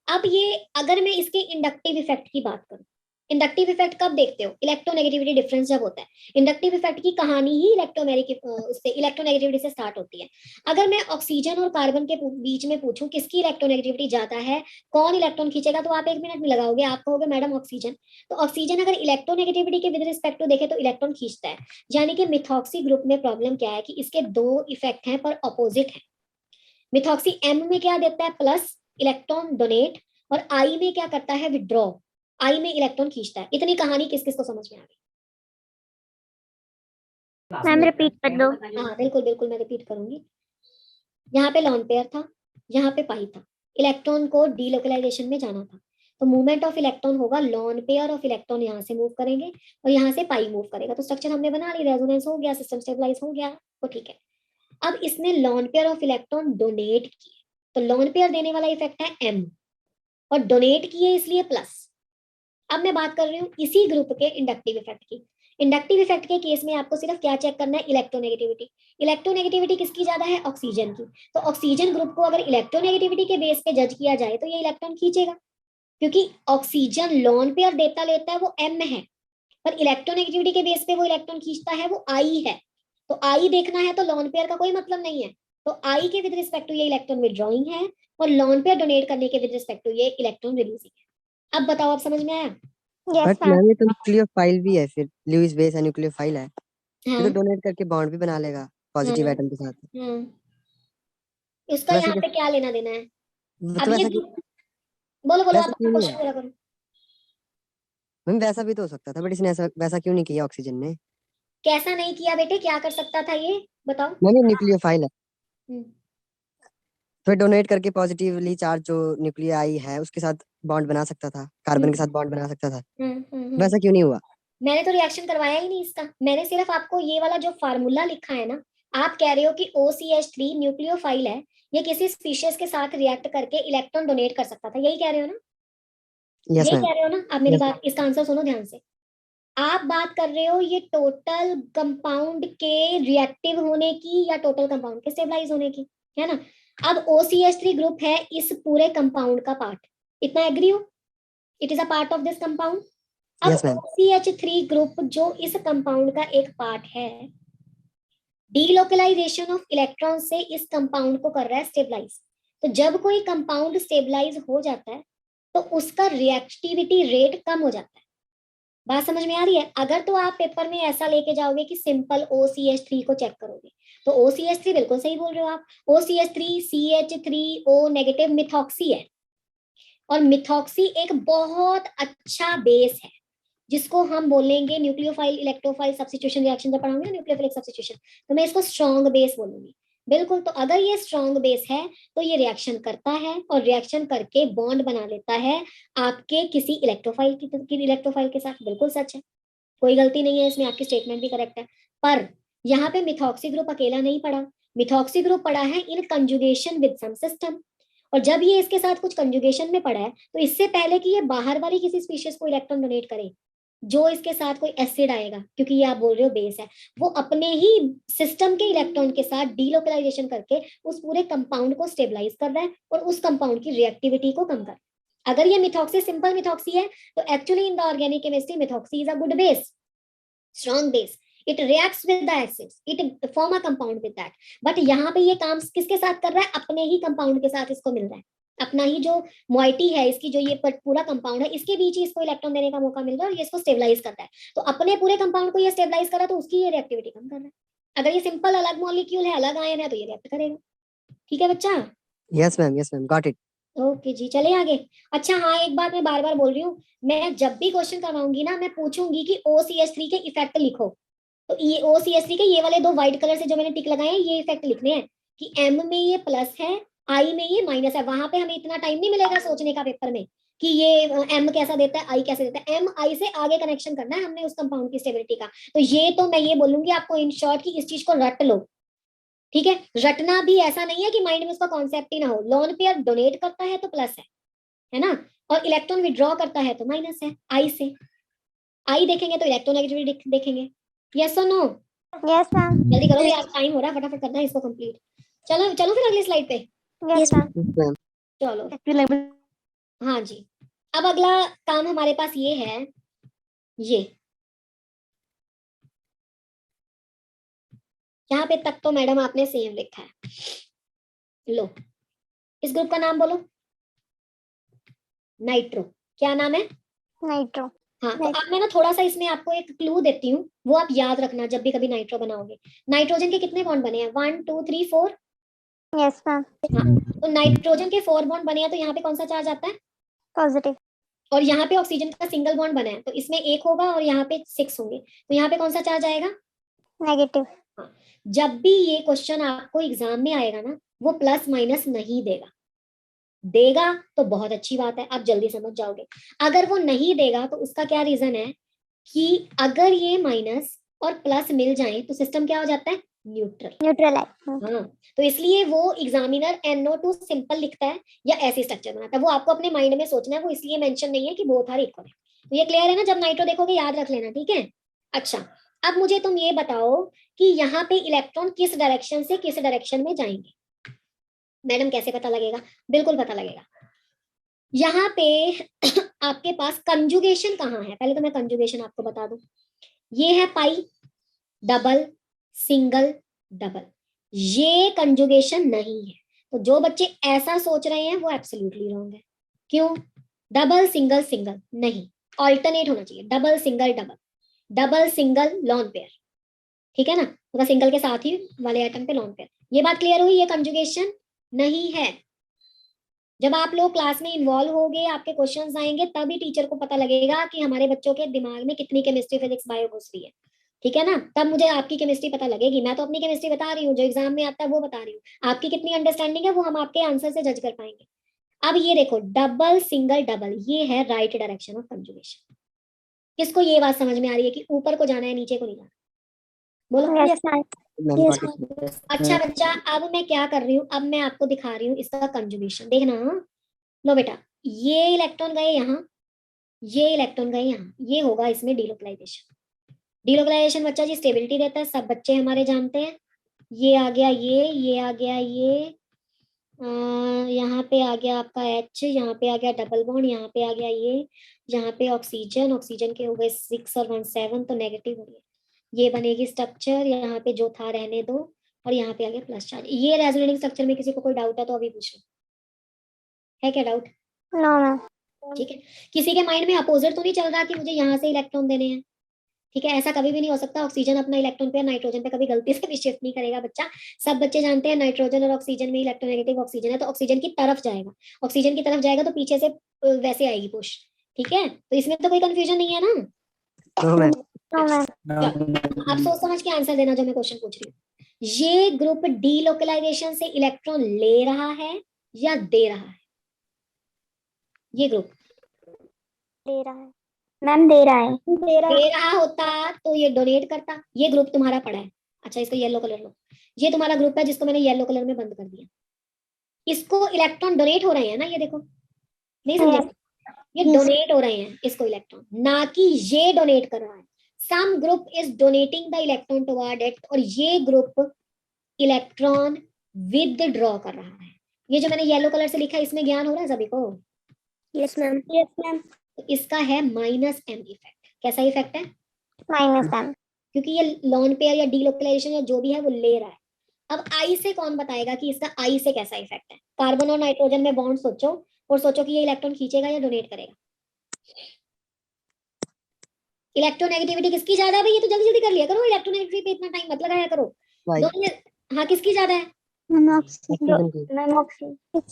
अब ये अगर मैं इसके इंडक्टिव इफेक्ट की बात करूं, इंडक्टिव इफेक्ट कब देखते हो? इलेक्ट्रोनेगेटिविटी डिफरेंस जब होता है. इंडक्टिव इफेक्ट की कहानी ही इलेक्ट्रोनेगेटिविटी से स्टार्ट होती है. अगर मैं ऑक्सीजन और कार्बन के बीच में पूछूं किसकी इलेक्ट्रोनेगेटिविटी ज्यादा है, कौन इलेक्ट्रॉन खींचेगा, तो आप 1 मिनट में लगाओगे, आप कहोगे मैडम ऑक्सीजन. तो ऑक्सीजन अगर इलेक्ट्रोनेगेटिविटी के विद रिस्पेक्ट टू देखे तो इलेक्ट्रॉन खींचता है. यानी कि मिथॉक्सी ग्रुप में प्रॉब्लम क्या है कि इसके दो इफेक्ट हैं पर ऑपोजिट है. मिथॉक्सी M में क्या देता है? प्लस, इलेक्ट्रॉन डोनेट, और I में क्या करता है? विड्रॉ. I में इलेक्ट्रॉन खींचता है. इतनी कहानी किस किस को समझ में आ गई? मैम रिपीट कर दो. हाँ बिल्कुल बिल्कुल मैं रिपीट करूंगी. यहाँ पे लॉन पेयर था, यहाँ पे पाई था. इलेक्ट्रॉन को डीलोकलाइजेशन में जाना था, तो मूवमेंट ऑफ इलेक्ट्रॉन होगा, लॉन पेयर ऑफ इलेक्ट्रॉन यहाँ से मूव करेंगे और यहाँ से पाई मूव करेगा. तो स्ट्रक्चर हमने बना ली, रेजोनेंस हो गया, सिस्टम स्टेबलाइज हो गया, तो ठीक है. अब इसने lawn pair of electron donate किए, तो लॉन पेयर देने वाला इफेक्ट है M, और डोनेट किए इसलिए प्लस. अब मैं बात कर रही हूँ इसी ग्रुप के इंडक्टिव इफेक्ट की. इंडक्टिव इफेक्ट के केस में आपको सिर्फ क्या चेक करना है? इलेक्ट्रोनेगेटिविटी. इलेक्ट्रोनेगेटिविटी किसकी ज्यादा है? ऑक्सीजन की. तो ऑक्सीजन ग्रुप को अगर इलेक्ट्रोनेगेटिविटी के बेस पे जज किया जाए तो ये इलेक्ट्रॉन खींचेगा, क्योंकि ऑक्सीजन लॉन पेयर देता लेता है वो M है, पर इलेक्ट्रोनेगेटिविटी के बेस पे वो इलेक्ट्रॉन खींचता है वो I है. तो I देखना है तो लॉन पेयर का कोई मतलब नहीं है, तो आई के विद रिस्पेक्ट टू ये इलेक्ट्रॉन विड्रॉइंग है और लॉन पेयर डोनेट करने के विद रिस्पेक्ट टू ये इलेक्ट्रॉन रिलीजिंग है। अब बताओ, आप समझ में आया? Yes but ma'am. मैम ये तो न्यूक्लियोफाइल भी है, फिर लुईस बेस है न्यूक्लियोफाइल है, हाँ ये तो डोनेट करके बॉन्ड भी बना लेगा पॉजिटिव हाँ एटम के साथ। हाँ, उसका वैसे यहाँ पे क्या लेना देना है? तो अब ये वैसा क्यों, बोलो बोलो, वैसा आप क्यों नहीं क्वेश्चन है पूरा करो। मैम? वैसा भी तो हो सकता था, बट इसने ऐसा वैसा क्यों नहीं किया ऑक्सीजन ने? कैसा नहीं किया बेटे, क्या कर सकता था ये बताओ? मैम ये न्यूक्लियोफाइल है, हम्म, फिर डोनेट करके पॉजिटिवली चार्ज जो न्यूक्लियाई है उसके साथ बॉन्ड बना सकता था, कार्बन के साथ बॉन्ड बना सकता था। वैसा क्यों नहीं हुआ? मैंने तो रिएक्शन करवाया ही नहीं इसका, मैंने सिर्फ आपको ये वाला जो फार्मूला लिखा है ना, आप कह रहे हो कि OCH3 न्यूक्लियोफाइल है, ये किसी स्पीशीज के साथ रिएक्ट करके इलेक्ट्रॉन डोनेट कर सकता था, यही कह रहे हो ना? यस यही मैम। कह रहे हो ना आप? मेरी यस। बात, इसका आंसर सुनो ध्यान से। आप बात कर रहे हो ये टोटल कंपाउंड के रिएक्टिव होने की या टोटल कंपाउंड के स्टेबलाइज होने की, है ना? अब OCH3 ग्रुप है इस पूरे कंपाउंड का पार्ट, इतना एग्री हो? It is a part of this compound. अब यस मैम। OCH3 ग्रुप जो इस कंपाउंड का एक पार्ट है, डीलोकलाइजेशन ऑफ इलेक्ट्रॉन से इस कंपाउंड को कर रहा है स्टेबलाइज। तो जब कोई कंपाउंड स्टेबलाइज हो जाता है तो उसका रिएक्टिविटी रेट कम हो जाता है। बात समझ में आ रही है? अगर तो आप पेपर में ऐसा लेके जाओगे कि सिंपल OCH3 को चेक करोगे तो OCH3 बिल्कुल सही बोल रहे हो आप, OCH3 CH3O नेगेटिव मिथॉक्सी है, और मिथॉक्सी एक बहुत अच्छा बेस है जिसको हम बोलेंगे न्यूक्लियोफाइल इलेक्ट्रोफाइल सब्स्टिट्यूशन रिएक्शन जब पढ़ाऊंगी न्यूक्लियोफिलिक सब्स्टिट्यूशन, तो मैं इसको स्ट्रॉन्ग बेस बोलूंगी। बिल्कुल, तो अगर ये स्ट्रॉन्ग बेस है तो ये रिएक्शन करता है और रिएक्शन करके बॉन्ड बना लेता है आपके किसी इलेक्ट्रोफाइल की इलेक्ट्रोफाइल के साथ। बिल्कुल सच है, कोई गलती नहीं है इसमें, आपकी स्टेटमेंट भी करेक्ट है। पर यहाँ पे मिथॉक्सी ग्रुप अकेला नहीं पड़ा, मिथॉक्सी ग्रुप पड़ा है in conjugation with some system, और जब ये इसके साथ कुछ कंजुगेशन में पड़ा है तो इससे पहले कि ये बाहर वाली किसी स्पीशीज को इलेक्ट्रॉन डोनेट करे, जो इसके साथ कोई एसिड आएगा, क्योंकि ये आप बोल रहे हो बेस है, वो अपने ही सिस्टम के इलेक्ट्रॉन के साथ डीलोकलाइजेशन करके उस पूरे कंपाउंड को स्टेबलाइज कर रहा है और उस कंपाउंड की रिएक्टिविटी को कम कर रहा है। अगर ये मिथॉक्सी सिंपल मिथॉक्सी है तो actually in the organic chemistry methoxy is a good base, strong base, it reacts with the acids, it form a compound with that, but यहाँ पे ये काम किसके साथ कर रहा है? अपने ही कंपाउंड के साथ इसको मिल रहा है, अपना ही जो मोइटी है इसकी, जो ये पूरा कंपाउंड है इसके बीच ही इसको इलेक्ट्रॉन देने का मौका मिल रहा है और ये इसको स्टेबलाइज करता है। तो अपने पूरे कंपाउंड को ये स्टेबलाइज कर रहा है तो उसकी ये रिएक्टिविटी कम कर रहा है। अगर ये सिंपल अलग मॉलिक्यूल है, अलग आयन है, तो ये रिएक्ट करेगा। ठीक है बच्चा? Yes ma'am, got it. Okay जी, चले आगे। अच्छा हाँ, एक बात मैं बार बार बोल रही हूँ, मैं जब भी क्वेश्चन करवाऊंगी ना मैं पूछूंगी कि OCH3 के इफेक्ट लिखो, तो ये OCH3 के ये वाले दो व्हाइट कलर से जो मैंने टिक लगाए हैं ये इफेक्ट लिखने हैं कि M में ये प्लस है, I में ये माइनस है। वहां पे हमें इतना टाइम नहीं मिलेगा सोचने का पेपर में कि ये M कैसा देता है, I कैसे देता है। M I से आगे कनेक्शन करना है हमने उस कंपाउंड की स्टेबिलिटी का। तो ये तो मैं ये बोलूंगी आपको इन शॉर्ट की इस चीज को रट लो, ठीक है? रटना भी ऐसा नहीं है कि माइंड में उसका कॉन्सेप्ट ही ना हो। लोन पेयर डोनेट करता है तो प्लस है ना, और इलेक्ट्रॉन विड्रॉ करता है तो माइनस है। आई से आई देखेंगे तो इलेक्ट्रोनेगेटिविटी देखेंगे। यस और नो? Yes ma'am. जल्दी करो यार, टाइम हो रहा है, फटाफट करना है इसको कंप्लीट। चलो चलो फिर अगली स्लाइड पे। Yes ma'am. चलो हाँ जी, अब अगला काम हमारे पास ये है, ये यहाँ पे तक तो मैडम आपने सेम लिखा है। लो, इस ग्रुप का नाम बोलो। नाइट्रो। क्या नाम है? नाइट्रो। हाँ, तो अब मैं ना थोड़ा सा इसमें आपको एक क्लू देती हूँ, वो आप याद रखना जब भी कभी नाइट्रो बनाओगे। नाइट्रोजन के कितने बॉन्ड बने हैं? 1 2 3 4। Yes ma'am. हाँ, तो नाइट्रोजन के 4 बॉन्ड बने हैं तो यहाँ पे कौन सा चार्ज आता है? पॉजिटिव। और यहाँ पे ऑक्सीजन का सिंगल बॉन्ड बना है तो इसमें 1 होगा और यहाँ पे 6 होंगे, तो यहाँ पे कौन सा चार्ज आएगा? नेगेटिव। हाँ, जब भी ये क्वेश्चन आपको एग्जाम में आएगा ना, वो प्लस माइनस नहीं देगा, देगा तो बहुत अच्छी बात है, आप जल्दी समझ जाओगे। अगर वो नहीं देगा तो उसका क्या रीजन है कि अगर ये माइनस और प्लस मिल जाए तो सिस्टम क्या हो जाता है? न्यूट्रल। न्यूट्रल है। हाँ, तो इसलिए वो एग्जामिनर NO2 सिंपल लिखता है या ऐसे स्ट्रक्चर बनाता है, वो आपको अपने माइंड में सोचना है, वो इसलिए मेंशन नहीं है कि बोथ आर इक्वल है। तो ये क्लियर है ना? जब नाइट्रो देखोगे याद रख लेना, ठीक है? अच्छा, अब मुझे तुम ये बताओ कि यहाँ पे इलेक्ट्रॉन किस डायरेक्शन से किस डायरेक्शन में जाएंगे? मैडम कैसे पता लगेगा? बिल्कुल पता लगेगा। यहाँ पे आपके पास कंजुगेशन कहाँ है? पहले तो मैं कंजुगेशन आपको बता दूं, ये है पाई, डबल, सिंगल, डबल। ये कंजुगेशन नहीं है। तो जो बच्चे ऐसा सोच रहे हैं वो एब्सोल्युटली रॉन्ग है। क्यों? डबल सिंगल सिंगल नहीं, ऑल्टरनेट होना चाहिए, double single double, double single lone pair, ठीक है ना, मतलब सिंगल के साथ ही वाले आइटम पे लॉन पेयर। ये बात क्लियर हुई? ये कंजुगेशन नहीं है। जब आप लोग क्लास में इन्वॉल्व होगे, आपके क्वेश्चंस आएंगे, तभी टीचर को पता लगेगा कि हमारे बच्चों के दिमाग में कितनी केमिस्ट्री फिजिक्स बायो घुस रही है, ठीक है ना। तब मुझे आपकी केमिस्ट्री पता लगेगी। मैं तो अपनी केमिस्ट्री बता रही हूँ, जो एग्जाम में आता है वो बता रही हूँ। आपकी कितनी अंडरस्टैंडिंग है वो हम आपके आंसर से जज कर पाएंगे। अब ये देखो, डबल सिंगल डबल, ये है राइट डायरेक्शन ऑफ कंजुगेशन। किसको ये बात समझ में आ रही है कि ऊपर को जाना है, नीचे को नहीं जाना? बोलो। Yes ma'am. अच्छा बच्चा, अब मैं क्या कर रही हूँ, अब मैं आपको दिखा रही हूँ इसका कंजुगेशन, देखना। लो बेटा, ये इलेक्ट्रॉन गए यहाँ, ये इलेक्ट्रॉन गए यहाँ, ये होगा इसमें डीलोकलाइजेशन। डीलोकलाइजेशन बच्चा जी स्टेबिलिटी देता है, सब बच्चे हमारे जानते हैं। ये आ गया ये आ गया ये, यहाँ पे आ गया आपका H, यहाँ पे आ गया डबल बॉन्ड, यहाँ पे आ गया ये, यहाँ पे ऑक्सीजन, ऑक्सीजन के हो गए 6 और 1 7, तो नेगेटिव हो गया। ये बनेगी स्ट्रक्चर, यहाँ पे जो था रहने दो, और यहाँ पे आ गया प्लस चार्ज। ये रेजोनेटिंग स्ट्रक्चर में किसी को कोई डाउट है तो अभी पूछो, है क्या डाउट? No ma'am. ठीक है, किसी के माइंड में अपोजिट तो नहीं चल रहा कि मुझे यहाँ से इलेक्ट्रॉन देने हैं? ठीक है, ऐसा कभी भी नहीं हो सकता। ऑक्सीजन अपना इलेक्ट्रॉन पे नाइट्रोजन पे कभी गलती से भी शिफ्ट नहीं करेगा बच्चा। सब बच्चे जानते हैं नाइट्रोजन और ऑक्सीजन में इलेक्ट्रोनेगेटिव ऑक्सीजन है, तो ऑक्सीजन की तरफ जाएगा, ऑक्सीजन की तरफ जाएगा तो पीछे से वैसे आएगी पुश। ठीक है, तो इसमें तो कोई कंफ्यूजन नहीं है ना? No ma'am. आप सोच समझ के आंसर देना जो मैं क्वेश्चन पूछ रही हूँ। ये ग्रुप डीलोकलाइजेशन से इलेक्ट्रॉन ले रहा है या दे रहा है? ये ग्रुप दे रहा है मैम, दे रहा है। दे रहा होता तो ये डोनेट करता। ये ग्रुप तुम्हारा पड़ा है, अच्छा इसको येलो कलर लो। ये तुम्हारा ग्रुप है जिसको मैंने येलो कलर में बंद कर दिया। इसको इलेक्ट्रॉन डोनेट हो रहे हैं ना, ये देखो, नहीं समझे? ये डोनेट हो रहे हैं इसको इलेक्ट्रॉन, ना कि ये डोनेट कर रहा है। Some group is donating the electron toward it, और ये ग्रुप इलेक्ट्रॉन विदड्रॉ कर रहा है। ये जो मैंने येलो कलर से लिखा है, इसमें ज्ञान हो रहा है सभी को? Yes ma'am. Yes ma'am. तो इसका है माइनस एम इफेक्ट। कैसा इफेक्ट है? माइनस एम, क्योंकि ये लॉन पेयर या डीलोकलाइजेशन या जो भी है वो ले रहा है। अब आई से कौन बताएगा कि इसका आई से कैसा इफेक्ट है? कार्बन और नाइट्रोजन में बॉन्ड सोचो, और सोचो कि ये इलेक्ट्रॉन खींचेगा या डोनेट करेगा। इलेक्ट्रोनेगेटिविटी किसकी ज्यादा है भाई? ये तो जल्दी जल्दी कर लिया करो, इलेक्ट्रोनेगेटिविटी पे इतना टाइम मत लगाया करो। दोनों में हाँ, किसकी ज्यादा है?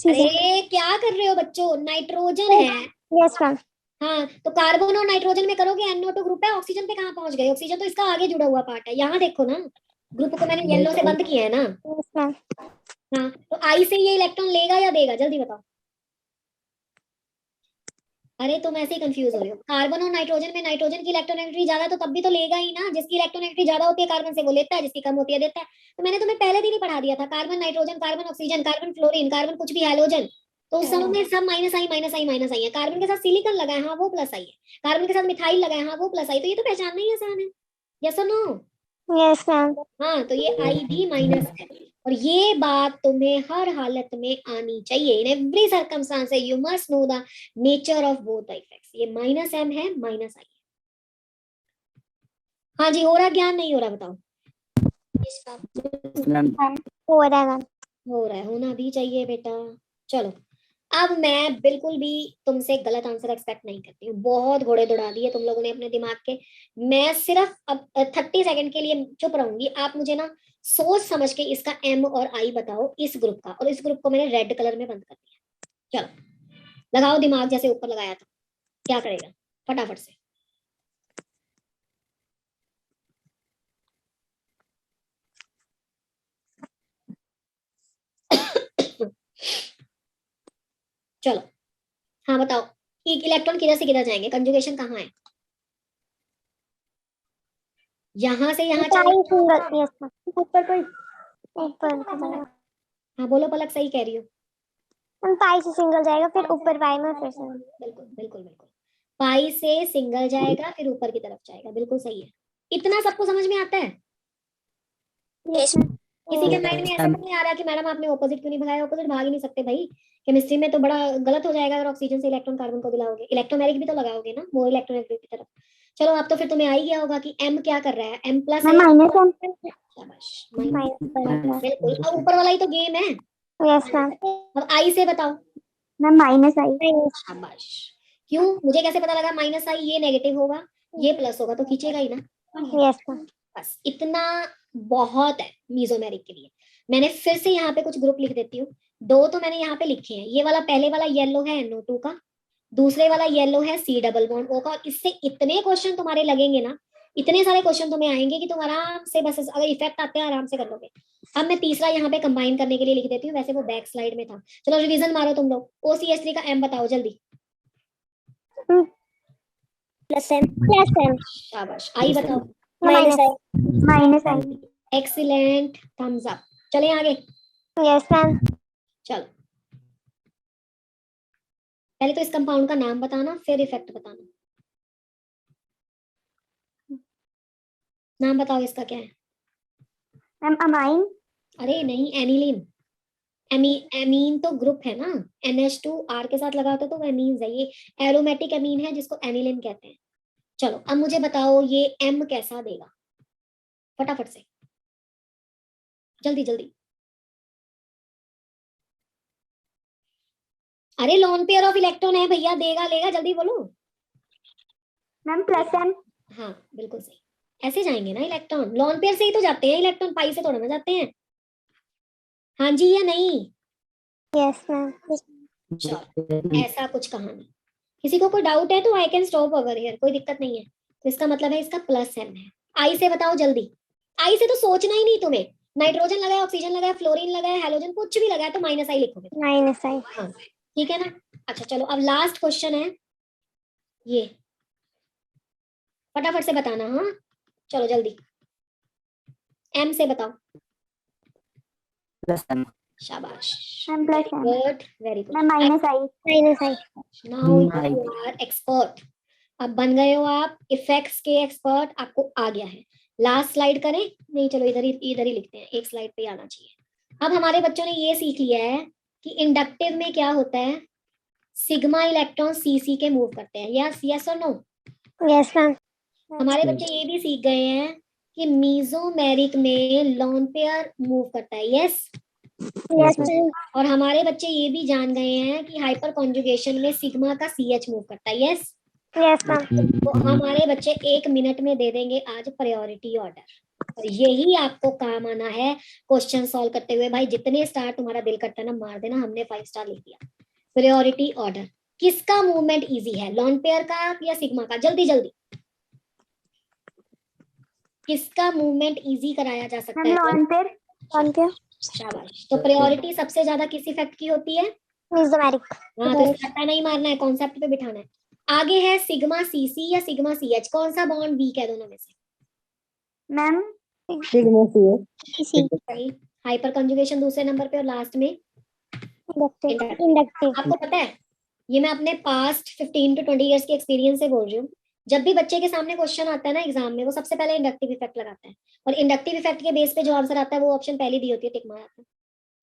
अरे क्या कर रहे हो बच्चों, नाइट्रोजन है। Yes ma'am. हाँ, तो कार्बन और नाइट्रोजन में करोगे NO2 ग्रुप है। ऑक्सीजन पे कहाँ पहुंच गए? ऑक्सीजन तो इसका आगे जुड़ा हुआ पार्ट है, यहाँ देखो ना, ग्रुप को मैंने येलो से बंद किया है ना। Yes ma'am. हाँ, तो आई से ये इलेक्ट्रॉन लेगा या देगा, जल्दी बताओ। अरे तुम ऐसे ही कंफ्यूज हो रहे हो। कार्बन और नाइट्रोजन में नाइट्रोजन की इलेक्ट्रोनेगेटिविटी ज्यादा है, तो तब भी तो लेगा ही ना। जिसकी इलेक्ट्रोनेगेटिविटी ज्यादा होती है कार्बन से वो लेता है, जिसकी कम होती है देता है। तो मैंने तुम्हें पहले दिन ही पढ़ा दिया था, carbon nitrogen, carbon oxygen, carbon fluorine, carbon कुछ भी हैलोजन, तो उस समय में सब माइनस आई माइनस आई माइनस आई है। कार्बन के साथ सिलिकॉन लगा है, हाँ वो प्लस आई है। कार्बन के साथ मिथाइल लगा है, हाँ वो प्लस आई। तो ये तो पहचानना ही आसान है। यस और नो? Yes ma'am. हाँ, तो ये आई भी माइनस है, और ये बात तुम्हें हर हालत में आनी चाहिए। In every circumstance you must know the nature of both the effects. ये माइनस एम है, माइनस आई है। हाँ जी, हो रहा ज्ञान, नहीं हो रहा बताओ? हो रहा है मैम। हो रहा है, होना भी चाहिए बेटा। चलो, अब मैं बिल्कुल भी तुमसे गलत आंसर एक्सपेक्ट नहीं करती हूँ। बहुत घोड़े दौड़ा दिए तुम लोगों ने अपने दिमाग के। मैं सिर्फ अब 30 सेकंड के लिए चुप रहूंगी। आप मुझे ना सोच समझ के इसका एम और आई बताओ, इस ग्रुप का। और इस ग्रुप को मैंने रेड कलर में बंद कर दिया। चलो लगाओ दिमाग, जैसे ऊपर लगाया था। क्या करेगा फटाफट से? चलो हाँ बताओ, इलेक्ट्रॉन किधर से किधर जाएंगे? कंजुगेशन कहाँ है? यहाँ से यहाँ चले। ऊपर कोई ऊपर। हाँ बोलो पलक, सही कह रही हो। पाई से सिंगल जाएगा, फिर ऊपर पाई में फिर से। बिल्कुल बिल्कुल बिल्कुल, पाई से सिंगल जाएगा फिर ऊपर की तरफ जाएगा, बिल्कुल सही है। इतना सबको समझ में आता है? किसी के माइंड में ऐसा तो नहीं आ रहा कि मैडम आपने ऑपोजिट क्यों नहीं भगाया? ऑपोजिट भाग ही नहीं सकते भाई, केमिस्ट्री में तो बड़ा गलत हो जाएगा अगर ऑक्सीजन से इलेक्ट्रॉन कार्बन को दिलाओगे। इलेक्ट्रोमेरिक भी तो लगाओगे ना, मोर इलेक्ट्रोनेगेटिव की तरफ। चलो अब तो फिर तुम्हें आ ही गया होगा कि m क्या कर रहा है, m प्लस मैं माइनस m शाबाश माइनस बिल्कुल, अब ऊपर वाला ही तो गेम है। यस मैम अब i से बताओ। मैं माइनस आई शाबाश, क्यों, मुझे कैसे पता लगा माइनस i, ये नेगेटिव होगा ये प्लस होगा तो खींचेगा ही ना। यस मैम बस इतना बहुत है मीजोमेरिक के लिए। मैंने फिर से यहाँ पे कुछ ग्रुप लिख देती हूँ। दो तो मैंने यहाँ पे लिखे हैं, ये वाला पहले वाला येलो है NO2 का, दूसरे वाला येलो है C डबल बॉन्ड O का। और इससे इतने क्वेश्चन तुम्हारे लगेंगे ना, इतने सारे क्वेश्चन तुम्हें आएंगे कि तुम आराम से, बस अगर इफेक्ट आते हैं आराम से कर लोगे। अब मैं तीसरा यहाँ पे कंबाइन करने के लिए लिख देती हूँ, वैसे वो बैक स्लाइड में था। चलो रिवीजन मारो तुम लोग। OCH3 का M बताओ जल्दी। प्लस m शाबाश, I बताओ। माइनस आई एक्सीलेंट, थम्स अप। चले आगे। यस मैम चलो पहले तो इस कंपाउंड का नाम बताना, फिर इफेक्ट बताना। नाम बताओ इसका क्या है। मैम अमाइन अरे नहीं, एनिलीन। एमीन तो ग्रुप है ना, NH2R के साथ लगाते हो तो वो एमीन्स है। ये एरोमेटिक एमीन है जिसको एनिलीन कहते हैं। चलो अब मुझे बताओ ये M कैसा देगा, फटाफट से, जल्दी जल्दी। अरे लॉन पेयर ऑफ इलेक्ट्रॉन है भैया, देगा लेगा, जल्दी बोलो। मैम प्लस m हाँ बिल्कुल सही, ऐसे जाएंगे ना इलेक्ट्रॉन, लॉन पेयर से ही तो जाते हैं इलेक्ट्रॉन, पाई से थोड़ा ना जाते हैं। हाँ जी या नहीं। यस मैम चलो ऐसा कुछ कहा नहीं। किसी को कोई डाउट है तो I can stop over here, कोई दिक्कत नहीं है। तो इसका मतलब है इसका प्लस m है। आई से बताओ जल्दी। आई से तो सोचना ही नहीं तुम्हें, नाइट्रोजन लगाया, ऑक्सीजन लगाया, फ्लोरीन लगाया, हेलोजन, कुछ भी लगाया तो माइनस आई लिखोगे। माइनस आई हाँ ठीक है ना। अच्छा चलो अब लास्ट क्वेश्चन है ये, फटाफट से बताना। हाँ चलो जल्दी, M से बताओ। प्लस m शाबाश, ma'am plus m good, very good. मैं minus I now you are expert. अब बन गए हो आप इफेक्ट्स के एक्सपर्ट, आपको आ गया है। लास्ट स्लाइड करें, नहीं चलो इधर ही लिखते हैं, एक स्लाइड पे ही आना चाहिए। अब हमारे बच्चों ने ये सीख लिया है कि इंडक्टिव में क्या होता है, सिग्मा इलेक्ट्रॉन CC के मूव करते हैं, यस और नो। यस मैम हमारे बच्चे ये भी सीख गए हैं कि मीजोमेरिक में लॉन पेयर मूव करता है, यस। और हमारे बच्चे ये भी जान गए हैं कि हाइपर कॉन्जुगेशन में सिग्मा का CH मूव करता है, यस। यस मैम तो हमारे बच्चे 1 मिनट में दे देंगे आज प्रायोरिटी ऑर्डर। और यही आपको काम आना है क्वेश्चन सॉल्व करते हुए। भाई जितने स्टार तुम्हारा दिल करता है ना मार देना, हमने 5 स्टार लिख दिया। प्रायोरिटी ऑर्डर, किसका मूवमेंट इजी है, लॉन पेयर का या सिग्मा का, जल्दी जल्दी। किसका मूवमेंट इजी कराया जा सकता है, लॉन पेयर शाबाश। तो प्रायोरिटी सबसे ज्यादा किस इफेक्ट की होती है, मीजोमेरिक हाँ तो इसका रट्टा नहीं मारना है, कॉन्सेप्ट पे बिठाना है। आगे है सिग्मा CC या सिग्मा CH, कौन सा बॉन्ड वीक है दोनों में से। मैम सिग्मा CH सही, हाइपर कंजुगेशन दूसरे नंबर पे, और लास्ट में इंडक्टिव आपको पता है ये मैं अपने पास्ट 15 to 20 इयर्स के एक्सपीरियंस से बोल रही हूँ। जब भी बच्चे के सामने क्वेश्चन आता है ना एग्जाम में, वो सबसे पहले इंडक्टिव इफेक्ट लगाता है, और इंडक्टिव इफेक्ट के बेस पे जो आंसर आता है वो ऑप्शन पहले दी होती है, टिक मार आता है।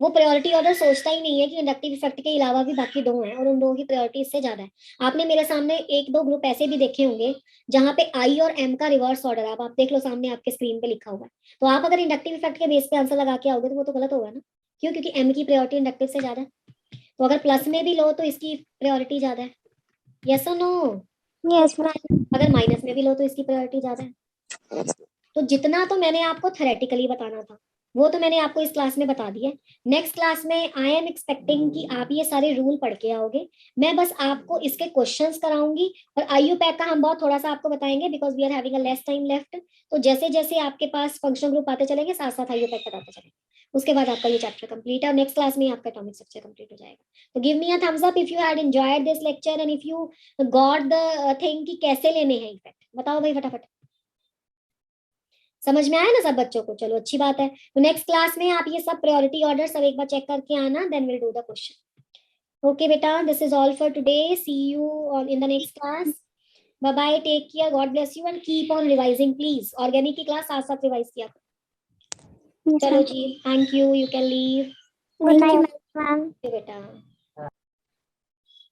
वो प्रायोरिटी ऑर्डर सोचता ही नहीं है कि इंडक्टिव इफेक्ट के अलावा भी बाकी 2 हैं और उन 2 की प्रायोरिटी इससे ज्यादा है। आपने मेरे सामने 1-2 ग्रुप ऐसे भी देखे होंगे जहां पे I और M का रिवर्स ऑर्डर है, आप देख लो सामने आपके स्क्रीन पे लिखा हुआ है। तो आप अगर इंडक्टिव इफेक्ट के बेस पे आंसर लगा के आओगे तो वो तो गलत होगा ना, क्यों, क्योंकि M की प्रायोरिटी इंडक्टिव से ज्यादा है। तो अगर प्लस में भी लो तो इसकी प्रायोरिटी ज्यादा है, यस और नो। यस मैम अगर माइनस में भी लो तो इसकी प्रायोरिटी ज्यादा है। तो जितना तो मैंने आपको थेरेटिकली बताना था वो तो मैंने आपको इस क्लास में बता दिया। नेक्स्ट क्लास में आई एम एक्सपेक्टिंग कि आप ये सारे रूल पढ़ के आओगे। मैं बस आपको इसके क्वेश्चंस कराऊंगी, और आईयू पैक का हम बहुत थोड़ा सा आपको बताएंगे because we are having a less time left. तो जैसे जैसे आपके पास फंक्शनल ग्रुप आते चलेंगे साथ साथ आईयू पैक बताते चलेंगे, उसके बाद आपका ये चैप्टर कंप्लीट है और नेक्स्ट क्लास में आपका एटॉमिक स्ट्रक्चर कंप्लीट हो जाएगा। तो give me a thumbs up if you had enjoyed this lecture and if you got the thing कि कैसे लेने हैं इफेक्ट, बताओ भाई फटाफट। समझ में आया ना सब बच्चों को, चलो अच्छी बात है। तो नेक्स्ट क्लास में आप ये सब प्रायोरिटी ऑर्डर सब एक बार चेक करके आना, then will do the question. Okay बेटा, this is all for today, see you on in the next class. Bye bye, take care, God bless you and keep on revising please. Organic की class साथ साथ revise किया करो। चलो जी, thank you, you can leave. Good night ma'am बेटा।